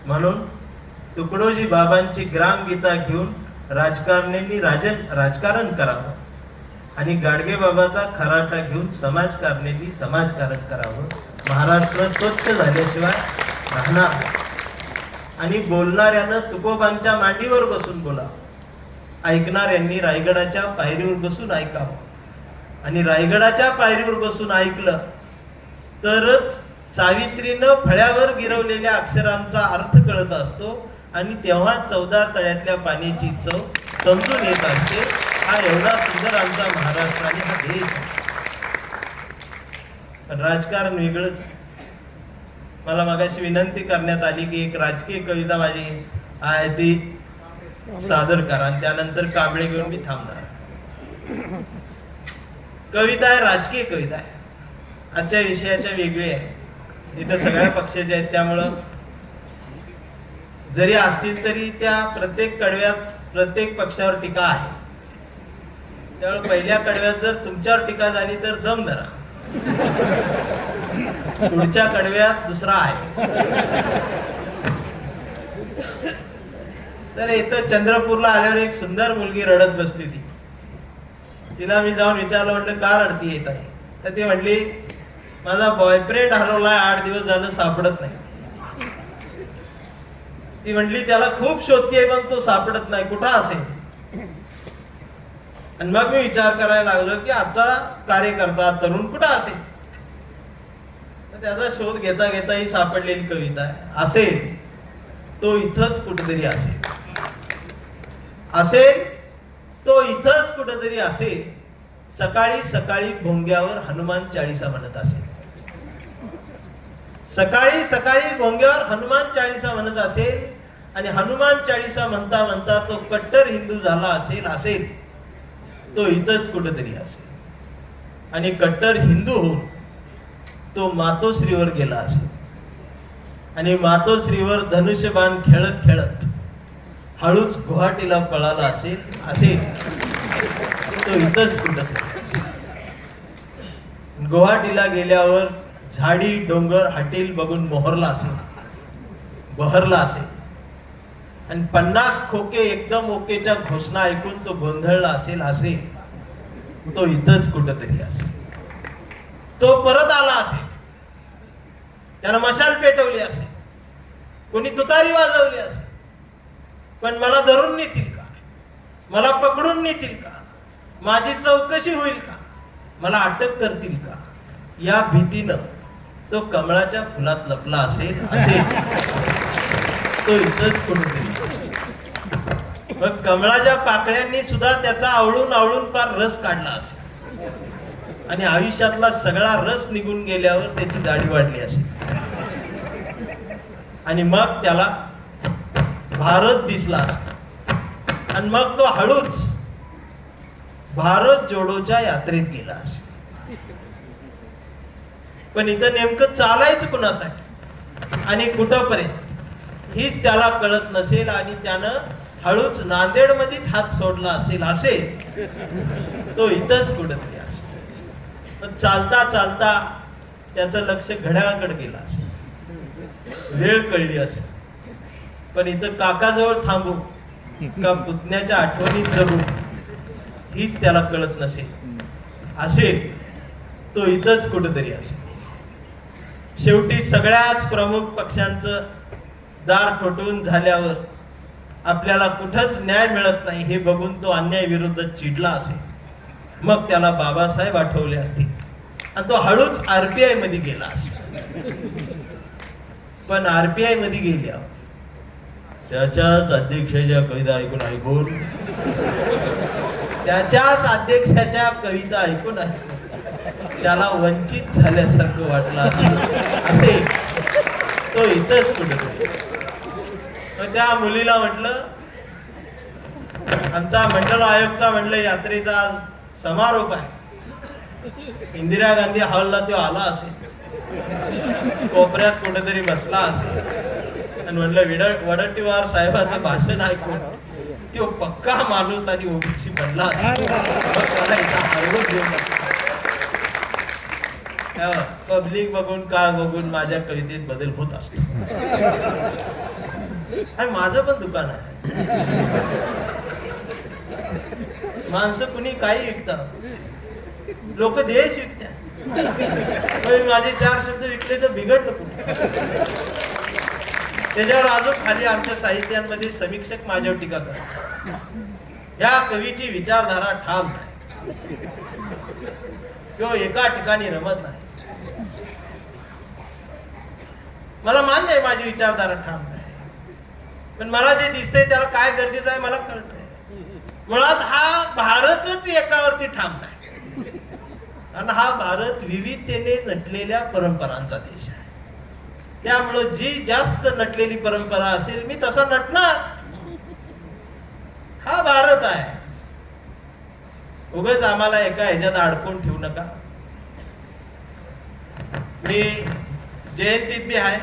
म्हणून तुकडोजी बाबांची ग्रामगीता घेऊन राजकारण्यांनी राजकारण करावं आणि गाडगे बाबाचा खराटा घेऊन समाजकारण्यांनी समाजकारण करावं. महाराष्ट्र स्वच्छ झाल्याशिवाय राहणार नाही. आणि बोलणाऱ्यानं तुकोबांच्या मांडीवर बसून बोलावं, ऐकणाऱ्यांनी रायगडाच्या पायरीवर बसून ऐकावं. आणि रायगडाच्या पायरीवर बसून ऐकलं तरच सावित्रीनं फळ्यावर गिरवलेल्या अक्षरांचा अर्थ कळत असतो आणि तेव्हा 14 तळ्यातल्या पाण्याची चव समजून येत असते. हा एवढा सुंदर आमचा महाराष्ट्र आणि हा देश आहे. पण राजकारण वेगळंच. मला मगाशी विनंती करण्यात आली की एक राजकीय कविता माझी आहे ती सादर करा आणि त्यानंतर कांबळे घेऊन मी थांबणार. कविता आहे, राजकीय कविता आहे. आजच्या विषयाच्या वेगळी आहे. इथं सगळ्या पक्षाचे आहेत, त्यामुळं जरी असतील तरी त्या प्रत्येक कडव्यात प्रत्येक पक्षावर टीका आहे. त्यामुळे पहिल्या कडव्यात जर तुमच्यावर टीका झाली तर दम धरा, पुढच्या कडव्यात दुसरा आहे. तर इथं चंद्रपूरला आल्यावर एक सुंदर मुलगी रडत बसली होती. तिला मी जाऊन विचारलं, म्हटलं का रडती येत आहे? तर ती म्हणली माझा बॉयफ्रेंड हरवलाय, 8 दिवस झालं सापडत नाही. ती म्हणली त्याला खूप शोधतीये पण तो सापडत नाही, कुठं असेल? आणि मग मी विचार करायला लागलो की आजचा कार्यकर्ता तरुण कुठं असेल. तर त्याचा शोध घेता घेता ही सापडलेली कविता आहे. असेल तो इथंच कुठेतरी असेल, असेल तो इथंच कुठेतरी असेल. सकाळी सकाळी भोंग्यावर हनुमान चाळीसा म्हणत असेल. सकाळी सकाळी भोंग्यावर हनुमान चाळीसा म्हणत असेल आणि हनुमान चाळीसा म्हणता म्हणता तो कट्टर हिंदू झाला असेल. असेल तो इथंच कुठेतरी असेल आणि कट्टर हिंदू होऊन तो मातोश्रीवर गेला असेल आणि मातोश्रीवर धनुष्यबाण खेळत खेळत हळूच गुवाहाटीला पळाला असेल. असेल तो इथंच कुठेतरी असेल. गुवाहाटीला गेल्यावर झाडी डोंगर हॉटेल बघून मोहरला असेल, बहरला असेल आणि 50 खोके एकदम ओकेच्या घोषणा ऐकून तो गोंधळला असेल. असेल तो इथंच कुठेतरी असेल. तो परत आला असेल, त्यानं मशाल पेटवली असेल, कोणी तुतारी वाजवली असेल. पण मला धरून नेतील का, मला पकडून नेतील का, माझी चौकशी होईल का, मला अटक करतील का, या भीतीनं तो कमळाच्या फुलात लपला असेल. असेल तो इथंच कुठेतरी. मग कमळाच्या पाकळ्यांनी सुद्धा त्याचा आवळून आवळून फार रस काढला असेल आणि आयुष्यातला सगळा रस निघून गेल्यावर त्याची दाढी वाढली असेल आणि मग त्याला भारत दिसला असेल आणि मग तो हळूच भारत जोडोच्या यात्रेत गेला असेल. पण इथं नेमकं चालायचं कुणासाठी आणि कुठंपर्यंत हीच त्याला कळत नसेल आणि त्यानं हळूच नांदेड मध्येच हात सोडला असेल. असेल तो इथंच कुठेतरी असेल. पण चालता चालता त्याचं लक्ष घड्याळाकडे गेला असेल, वेळ कळली असेल. पण इथं काकाजवळ थांबू का पुतण्याच्या आठवणीत जगू हीच त्याला कळत नसेल. असेल तो इथंच कुठेतरी असेल. शेवटी सगळ्याच प्रमुख पक्षांचं दार ठोठवून झाल्यावर आपल्याला कुठंच न्याय मिळत नाही हे बघून तो अन्याय विरुद्ध चिडला असेल. मग त्याला बाबासाहेब आठवले असतील आणि तो हळूच RPI मध्ये गेला असेल. पण RPI मध्ये गेल्यावर त्याच्याच अध्यक्षाच्या कविता ऐकून त्याच्याच अध्यक्षाच्या कविता ऐकून त्याला वंचित झाल्यासारखं वाटलं असेल. तो इथंच कुठेतरी. त्या मुलीला म्हटलं, आमचा मंडल आयोगचा म्हणलं यात्रेचा समारोप आहे, इंदिरा गांधी हॉलला तो आला असेल, कोपऱ्यात कुठेतरी बसला असेल आणि म्हणलं वडट्टीवार साहेबाचं भाषण ऐकून तो पक्का माणूस आणि ओबीसी बनला असेल. पब्लिक बघून काळ बघून माझ्या कवितेत बदल होत असतो आणि माझं पण दुकान आहे. माणसं कुणी काही विकतात, लोक देश विकतात. माझे 4 शब्द विकले तर बिघडलं कुठे. त्याच्यावर अजून खाली आमच्या साहित्यांमध्ये समीक्षक माझ्यावर टीका करतात, या कवीची विचारधारा ठाम नाही किंवा एका ठिकाणी रमत नाही. मला मान्य आहे माझी विचारधारा ठाम नाही, पण मला जे दिसतंय त्याला काय गरजेचं आहे मला कळतंय. मुळात हा भारतच एकावरती ठाम नाही आणि हा भारत विविधतेने नटलेल्या परंपरांचा देश आहे. त्यामुळं जी जास्त नटलेली परंपरा असेल मी तसा नटणार. हा भारत आहे. उगाच आम्हाला एका ह्याच्यात अडकून ठेवू नका. मी जयंतीत बी आहे,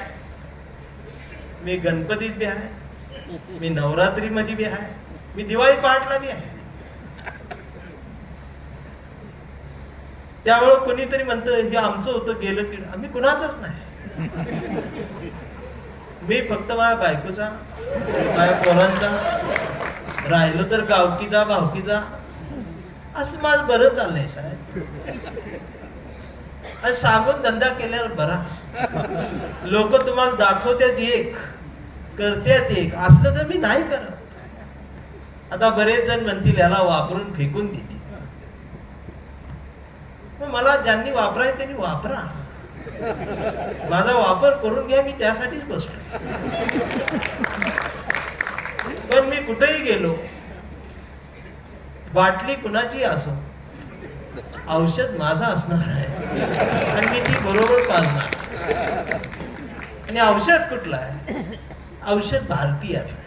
मी गणपतीत बी आहे, मी नवरात्री मध्ये बी आहे, मी दिवाळी पहाटला बी आहे. त्यामुळं कोणीतरी म्हणतं हे आमचं होतं गेलं की आम्ही कुणाचंच नाही. मी फक्त माझ्या बायकोचा, माझ्या पोरांचा, राहिलो तर गावकीचा भावकीचा, असं माझं बरं चाललंय साहेब. आणि सांगून धंदा केल्यावर बरा. लोक तुम्हाला दाखवतात एक, करतात एक, असलं तर मी नाही करत. आता बरेच जण म्हणतील याला वापरून फेकून देतील. मग मला ज्यांनी वापरायचं त्यांनी वापरा, माझा वापर करून घ्या, मी त्यासाठीच बसलो. पण मी कुठेही गेलो, बाटली कुणाची असो, औषध माझा असणार आहे आणि मी ती बरोबर पाजणार. आणि औषध कुठलं आहे? औषध भारतीयाचं आहे.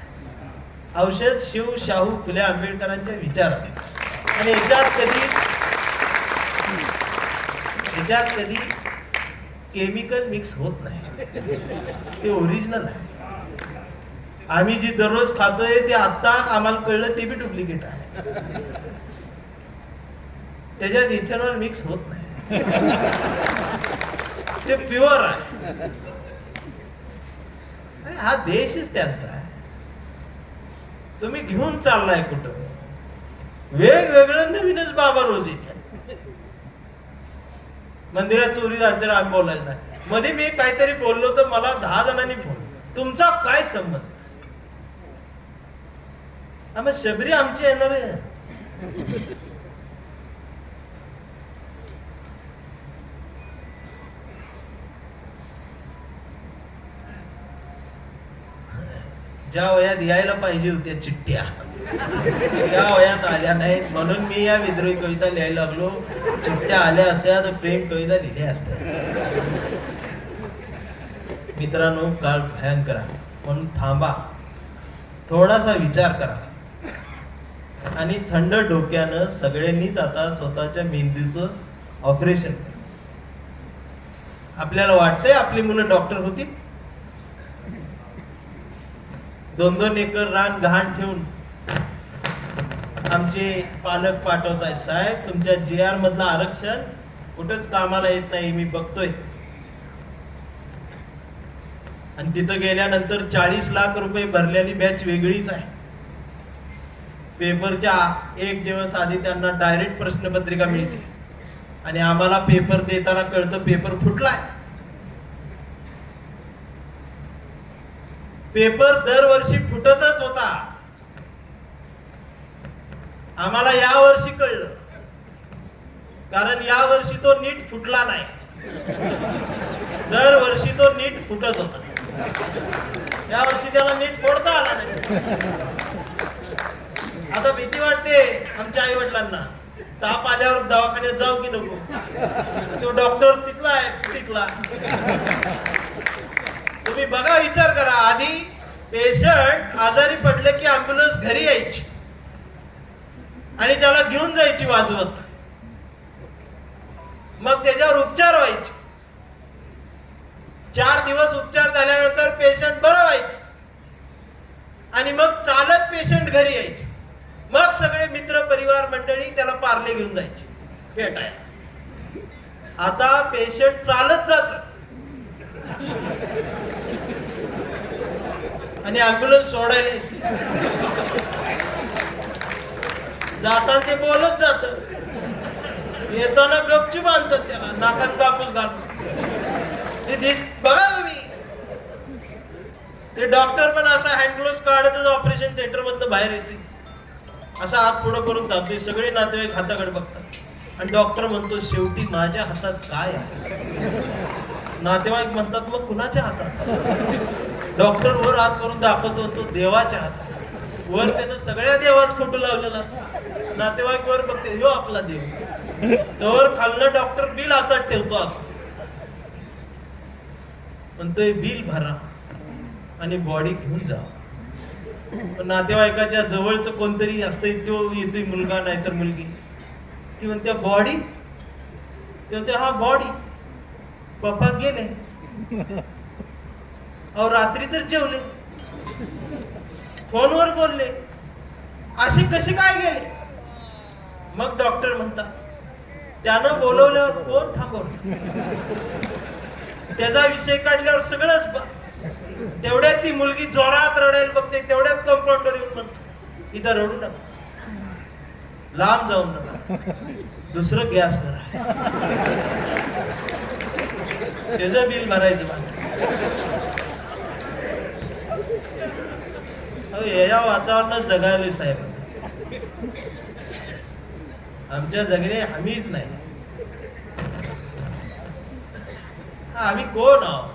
औषध शिव शाहू फुले आंबेडकरांच्या विचारात. आणि याच्यात कधी केमिकल मिक्स होत नाही, ते ओरिजिनल आहे. आम्ही जी दररोज खातोय ते आता आम्हाला कळलं ते बी डुप्लिकेट आहे. त्याच्यात इथेनॉल मिक्स होत नाही, ते प्युअर आहे. हा देशच त्यांचा आहे. तुम्ही घेऊन चाललाय कुठं? वेगवेगळं नवीनच बाबा रोज येते. मंदिरात चोरी झाली तर आम्ही बोलायला नाही. मध्ये मी काहीतरी बोललो तर मला 10 जणांनी फोन, तुमचा काय संबंध? आम्ही शबरी आमची येणार आहे. ज्या वयात यायला पाहिजे होत्या चिठ्ठ्या त्या वयात आल्या नाहीत, म्हणून मी या विद्रोही कविता लिहायला लागलो. चिठ्ठ्या आल्या असत्या तर प्रेम कविता लिहिल्या असत्या. मित्रांनो, काळ भयंकर आहे, म्हणून थांबा, थोडासा विचार करा आणि थंड डोक्यानं सगळ्यांनीच आता स्वतःच्या मेंदूचं ऑपरेशन करा. आपल्याला वाटतंय आपली मुलं डॉक्टर होतील? 2-2 एकर रान गहाण ठेवून आमचे पालक पाठवत आहेत. साहेब, तुमच्या JR मधलं आरक्षण कुठंच कामाला येत नाही, मी बघतोय. आणि तिथं गेल्यानंतर 40 लाख रुपये भरलेली बॅच वेगळीच आहे. पेपरच्या 1 दिवस आधी त्यांना डायरेक्ट प्रश्नपत्रिका मिळते आणि आम्हाला पेपर देताना कळतं पेपर फुटलाय. पेपर दरवर्षी फुटतच होता, आम्हाला या वर्षी कळलं, कारण या वर्षी तो नीट फुटला नाही. दरवर्षी तो नीट फुटत होता, या वर्षी त्याला नीट फोडता आला नाही. आता भीती वाटते आमच्या आई वडिलांना, ताप आल्यावर दवाखान्यात जाऊ की नको? तो डॉक्टर तिथला आहे तिथला. तुम्ही बघा, विचार करा. आधी पेशंट आजारी पडले की अँब्युलन्स घरी यायची आणि त्याला घेऊन जायची वाजवत, मग त्याच्यावर उपचार व्हायचे. 4 दिवस उपचार झाल्यानंतर पेशंट बरं व्हायचं आणि मग चालत पेशंट घरी यायचे. मग सगळे मित्र परिवार मंडळी त्याला पार्ले घेऊन जायचे भेटायला. आता पेशंट चालत जात आणि अँब्युलन्स सोडायला जाताना ते बोलत जात, येताना गपचूप आणतात त्याला, नाकात कापूस घालून. बघा तुम्ही, ते डॉक्टर पण असा हँडग्लोव्ह काढतच ऑपरेशन थिएटर मधनं बाहेर येते, असा हात पुढं करून थांबते. सगळे नातेवाईक हाताकडे बघतात आणि डॉक्टर म्हणतो, शेवटी माझ्या हातात काय आहे? नातेवाईक म्हणतात, मग कुणाच्या हातात? डॉक्टर वर हात करून दाखवतो, तो देवाच्या हातात. वर त्यानं सगळ्या देवाच फोटो लावलेला असतो. नातेवाईक वर बघते, ह्यो आपला देव. त्यावर खाल्लं डॉक्टर बिल हातात ठेवतो असं म्हणतोय, बिल भरा आणि बॉडी घेऊन जा. नातेवाईकाच्या जवळच कोणतरी असतंय, तो येतोय, मुलगा नाही तर मुलगी. ती म्हणते बॉडी, ते म्हणते हा बॉडी, पप्पा गेले, अहो रात्री तर जेवले, फोनवर बोलले, असे कसे काय गेले? मग डॉक्टर म्हणतात, त्यानं बोलवल्यावर कोण थांबवलं? त्याचा विषय काढल्यावर सगळंच. तेवढ्यात ती मुलगी जोरात रडायला बघते, तेवढ्यात कंपाऊंडर येऊन म्हणतो, इथं रडू नका, लांब जाऊन नका, दुसरं गॅस करा, त्याचं बिल भरायचं. या वातावरणात जगायला साहेब, आमच्या जगणे हमीच नाही. आम्ही कोण आहोत?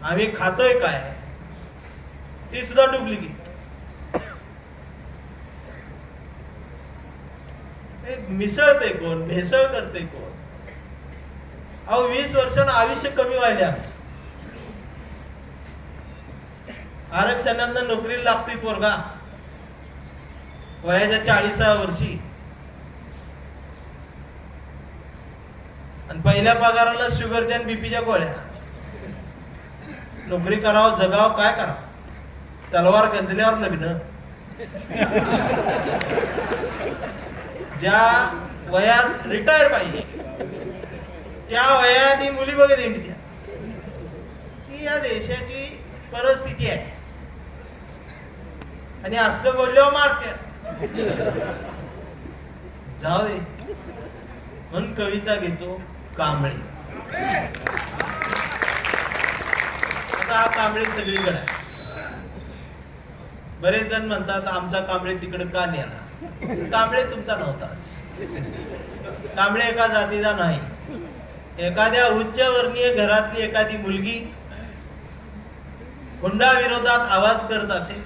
आम्ही खातोय काय ती सुद्धा डुप्लिकेट. मिसळते कोण, भेसळ करते कोण? अहो 20 वर्षांना आयुष्य कमी व्हायला, आरक्षणांना नोकरीला लागतोय पोरगा वयाच्या 40व्या वर्षी, आणि पहिल्या पगाराला शुगरच्या आणि बीपीच्या गोळ्या. नोकरी करावं, जगावं, काय करावं? तलवार गंजल्यावर लग्न. ज्या वयात रिटायर पाहिजे त्या वयात ही मुली बघत इंडिया. ही या देशाची परिस्थिती आहे, आणि असलं बोलल्यावर मारते. जाऊ दे म्हणून कविता घेतो कांबळे. आता हा कांबळे सगळीकडे आहे. बरेच जण म्हणतात आमचा कांबळे तिकडे का नेला. कांबळे तुमचा नव्हता. कांबळे एका जातीचा नाही. एखाद्या उच्चवर्णीय घरातली एखादी मुलगी हुंडा विरोधात आवाज करत असेल,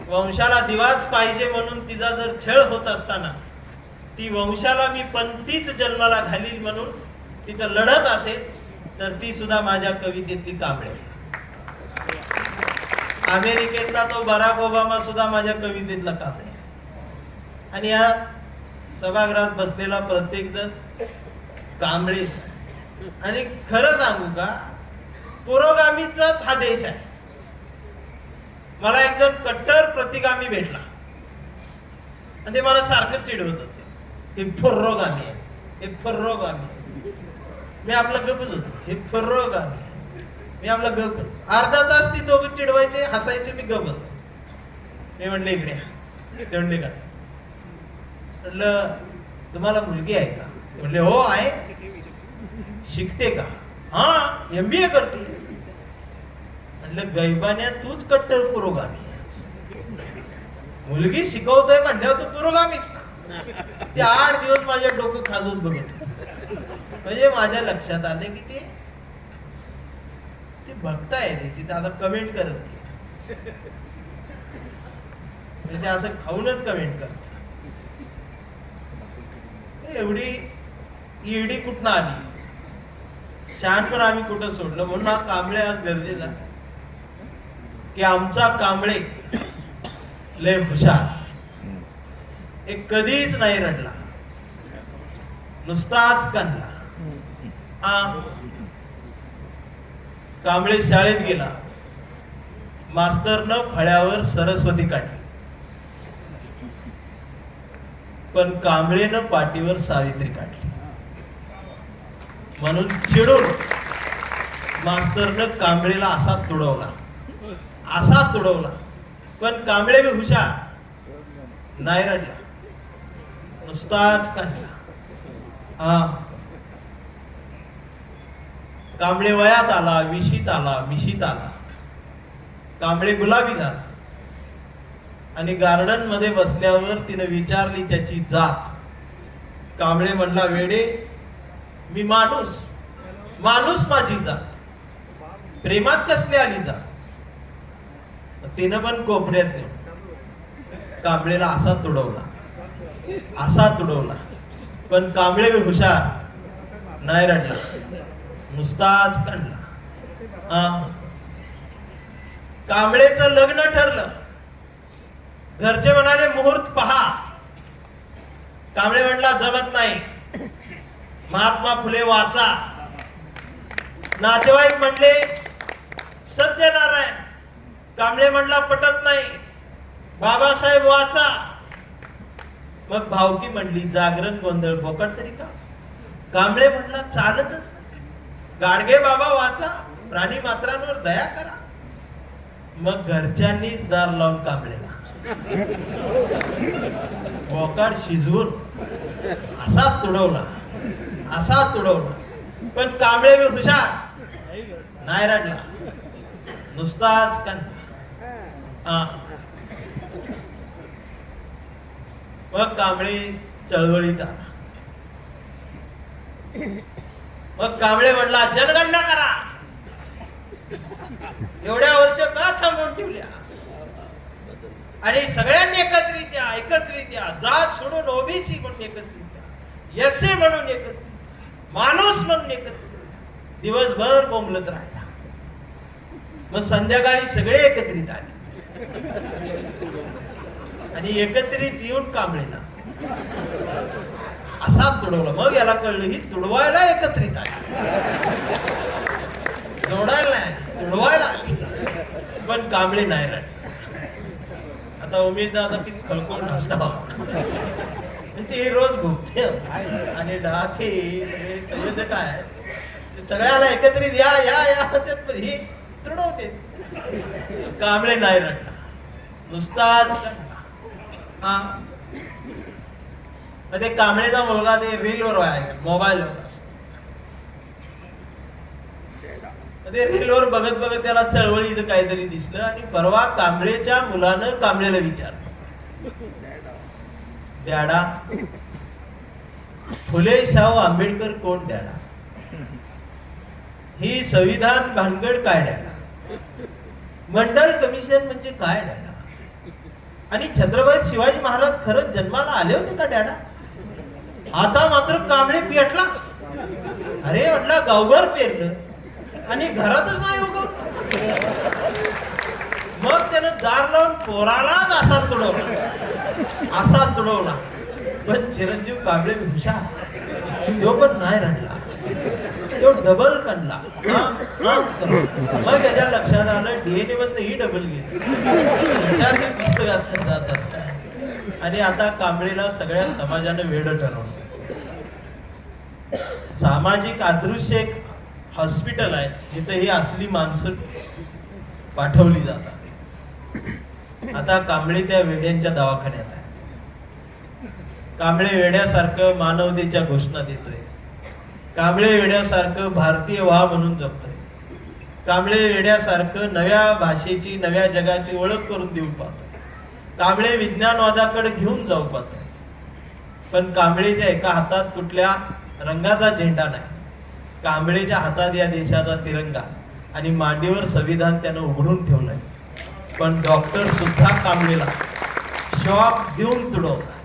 वंशाला दिवास पाहिजे म्हणून तिचा जर छळ होत असताना ती वंशाला मी पंथीच जन्माला घालील म्हणून तिथं लढत असेल, तर ती सुद्धा माझ्या कवितेतली कांबळे. अमेरिकेतला तो बराक ओबामा सुद्धा माझ्या कवितेतला कांबळे. आणि या सभागृहात बसलेला प्रत्येक जण कांबळेच. आणि खरं सांगू का, पुरोगामीचाच हा देश आहे. मला एक जण कट्टर प्रतिगामी भेटला आणि ते मला सारखं चिडवत होते, हे पुरोगामी आहे, हे पुरोगामी. मी आपला गपच होतो, हे पुरोगामी. मी आपला गप. अर्धा तास ती दोघं चिडवायचे, हसायचे, मी गप बस. मी म्हणले इकडे या. ते म्हणले का? म्हटलं तुम्हाला मुलगी आहे का? म्हणले हो आहे. शिकते का? हा MBA करते. म्हटलं गैबान्या तूच कट्टर पुरोगामी आहे. मुलगी शिकवतोय म्हणल्यावर तू पुरोगामीच. ते 8 दिवस माझ्या डोकं खाजवून बघत होते. म्हणजे माझ्या लक्षात आले की ते बघताय रे, तिथे आता कमेंट करत म्हणजे ते असं खाऊनच कमेंट करत. एवढी ईडी कुठनं आली? शहाणपण आम्ही कुठं सोडलं? म्हणून हा कांबळे आज गरजेचा की आमचा कांबळे लय हुशार. एक कधीच नाही रडला, नुसताच कांदला. कांबळे शाळेत गेला, मास्तरनं फळ्यावर सरस्वती काढली, पण कांबळेनं पाठीवर सावित्री काढली. म्हणून चिडून मास्तरनं कांबळेला असा तुडवला, असा तुडवला. पण कांबळे बी हुशार, नाही रडला, नुसताच काढला. कांबळे वयात आला, विशीत आला, मिशीत आला. कांबळे गुलाबी झाला. आणि गार्डन मध्ये बसल्यावर तिने विचारली त्याची जात. कांबळे म्हणला वेडे मी माणूस, माणूस माझी जात, प्रेमात कसली आली जात. तिनं पण कोपऱ्यात नेऊन कांबळेला असा तुडवला, असा तुडवला. पण कांबळे बी हुशार, नाही रडला, नुसताच काढला. कांबळेचं लग्न ठरलं. घरचे म्हणाले मुहूर्त पहा. कांबळे म्हणला जमत नाही, महात्मा फुले वाचा. नातेवाईक म्हणले सत्यनारायण. कांबळे म्हणला पटत नाही, बाबासाहेब वाचा. मग भावकी म्हणली जागरण गोंधळ बोकड तरी का. कांबळे म्हणला चालतच, गाडगे बाबा वाचा, प्राणी मात्रांवर दया करा. मग घरच्यांनीच दार लावून कांबळेला बोकाड शिजवून असा तुडवला, असा तुडवला. पण कांबळे बी हुशार, नाही रडला, नुसताच कांदा. मग कांबळे चळवळीत आला. मग कांबळे म्हणला जनगणना करा. एवढ्या वर्ष का थांबवून ठेवल्या? आणि सगळ्यांनी एकत्रित या जात सोडून ओबीसी म्हणून एकत्रित या, एससी म्हणून एकत्रित, माणूस म्हणून एकत्रित दिवसभर बोंबलत राहिला. मग संध्याकाळी सगळे एकत्रित आले आणि एकत्रित येऊन कांबळेला असा तुडवला. मग याला कळलं ही तुडवायला एकत्रित आली, जोडायला नाही, तुडवायला आली. पण कांबळे नाही रडले. आता उमेश दादा किती खळखळ नसणार, ते रोज भुकते आणि डाके संयोजक आहे, सगळ्याला एकत्रित या या या म्हणतात, पण ही तुडवते. कांबळे नाही रडला, नुसताच हा. ते कांबळेचा मुलगा ते रीलवर आहे, मोबाईलवर. ते रीलवर बघत बघत त्याला चळवळीचं काहीतरी दिसलं आणि परवा कांबळेच्या मुलानं कांबळेला विचारलं, डॅडा फुले शाहू आंबेडकर कोण डॅडा? ही संविधान भानगड काय डॅडा? मंडल कमिशन म्हणजे काय डॅडा? आणि छत्रपती शिवाजी महाराज खरंच जन्माला आले होते का डॅडा? आता मात्र कांबळे पेटला. अरे म्हटलं गावभर पेरलं आणि घरातच नाही उगवत. मग त्यानं दार लावून पोरालाच असा तुडवला. पण चिरंजीव कांबळे हुशार, तो पण नाही रडला, तो डबल काढला. मग याच्या लक्षात आलं डीएनए मधनं ही डबल गेली, पुस्तकात जात असतात. आणि आता कांबळेला सगळ्या समाजानं वेडं ठरवलं. सामाजिक अदृश्य एक हॉस्पिटल आहे जिथे ही असली माणसं पाठवली जातात. आता कांबळे त्या वेड्यांच्या दवाखान्यात आहे. कांबळे वेड्यासारखं मानवतेच्या घोषणा देतोय. कांबळे वेड्यासारखं भारतीय व्हा म्हणून जपतोय. कांबळे वेड्यासारखं नव्या भाषेची, नव्या जगाची ओळख करून देऊ पाहतोय. कांबळे विज्ञानवादाकडे घेऊन जाऊ पाहतोय. पण कांबळेच्या एका हातात कुठल्या रंगाचा झेंडा नाही. कांबळेच्या हातात या देशाचा तिरंगा आणि मांडीवर संविधान त्यानं उघडून ठेवलंय. पण डॉक्टर सुद्धा कांबळेला शॉक देऊन तुडवला.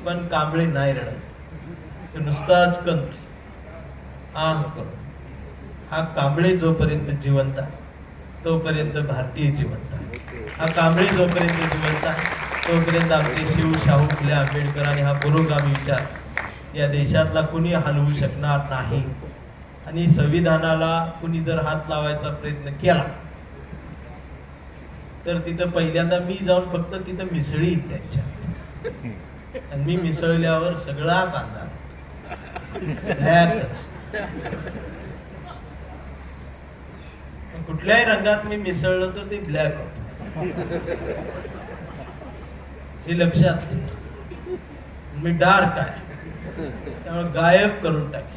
पण कांबळे नाही रडत, नुसताच कंठ आम करून. हा कांबळे जोपर्यंत जिवंत आहे तोपर्यंत भारतीय जिवंत आहे. हा कांबळे जोपर्यंत जिवंत आहे तोपर्यंत आमचे शिव, शाहू फुले आंबेडकर आणि हा पुरोगामी विचार या देशातला कुणी हलवू शकणार नाही. आणि संविधानाला कुणी जर हात लावायचा प्रयत्न केला तर तिथं पहिल्यांदा मी जाऊन फक्त तिथं मिसळीत त्यांच्या, आणि मी मिसळल्यावर सगळाच अंधार, कुठल्याही रंगात मी मिसळलं तर ते ब्लॅक होत. हे लक्षात, मी डार्क आहे त्यामुळे गायब करून टाकेल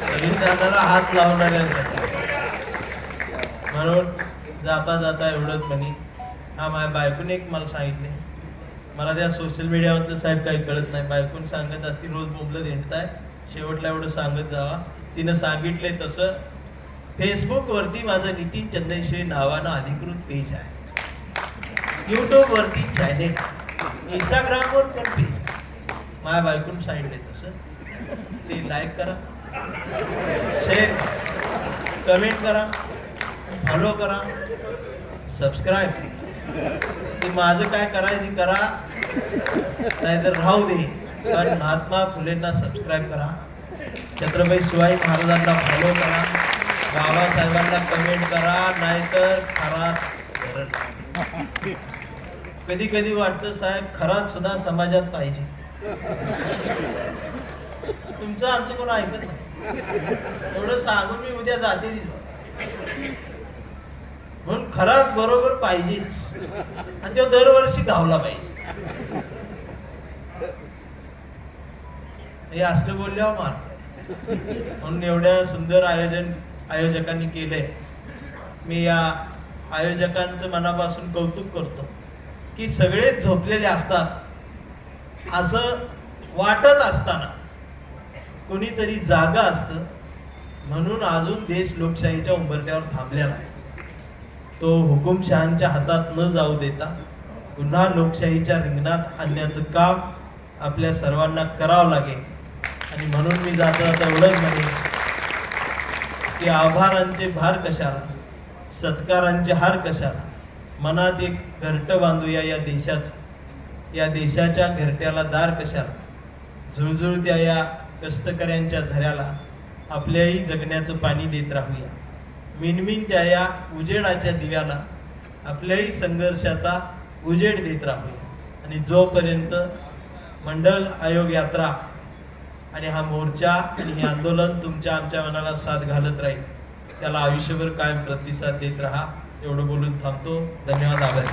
संविधानाला हात लावणाऱ्यांसाठी. म्हणून जाता जाता एवढंच म्हणे, हा माझ्या बायकोने एक मला सांगितले, मला त्या सोशल मीडियावरचं साहेब काही कळत नाही, बायकोन सांगत असती रोज बोंबलं देणताय, शेवटला एवढं सांगत जावा. तिनं सांगितलंय तसं फेसबुक वरती माझं नितीन चंदेश्वरी नावानं अधिकृत पेज आहे, युट्यूब वरती चॅनेल, इंस्टाग्रामवर पण पेज. माझ्या बायकोन सांगितलंय तसं ते लाईक करा, शेअर, कमेंट करा, फॉलो करा, सबस्क्राईब. ते माझं काय करायचं करा, नाहीतर राहू दे. पण महात्मा फुलेंना सबस्क्राईब करा, छत्रपती शिवाजी महाराजांना फॉलो करा, बाबासाहेबांना कमेंट करा, नाहीतर खरात. कधी कधी वाटतं साहेब खरात सुद्धा समाजात पाहिजे. तुमचं आमचं कोण ऐकत नाही, एवढं सांगून मी उद्या जाते म्हणून खरात बरोबर पाहिजेच, आणि तो दरवर्षी गावला पाहिजे. हे असलं बोलल्यावर मार. म्हणून एवढ्या सुंदर आयोजकांनी केलंय. मी या आयोजकांचं मनापासून कौतुक करतो की सगळेच झोपलेले असतात असं वाटत असताना कोणीतरी जागा असतं, म्हणून अजून देश लोकशाहीच्या उंबरठ्यावर थांबलेला आहे. तो हुकुमशहांच्या हातात न जाऊ देता पुन्हा लोकशाहीच्या रिंगणात आणण्याचं काम आपल्या सर्वांना करावं लागेल. आणि म्हणून मी जाता एवढंच म्हणेन की आभारांचे भार कशाला, सत्कारांचे हार कशाला, मनात एक घरटं बांधूया या देशाचं. या देशाच्या घरट्याला दार कशाला, झुळझुळत्या या कष्टकऱ्यांच्या झऱ्याला आपल्याही जगण्याचं पाणी देत राहूया. मिनमिनत्या या उजेडाच्या दिव्याला आपल्याही संघर्षाचा उजेड देत राहूया. आणि जोपर्यंत मंडल आयोग यात्रा आणि हा मोर्चा आणि हे आंदोलन तुमच्या आमच्या मनाला साथ घालत राहील, त्याला आयुष्यभर कायम प्रतिसाद देत राहा. एवढं बोलून थांबतो. धन्यवाद. आभार.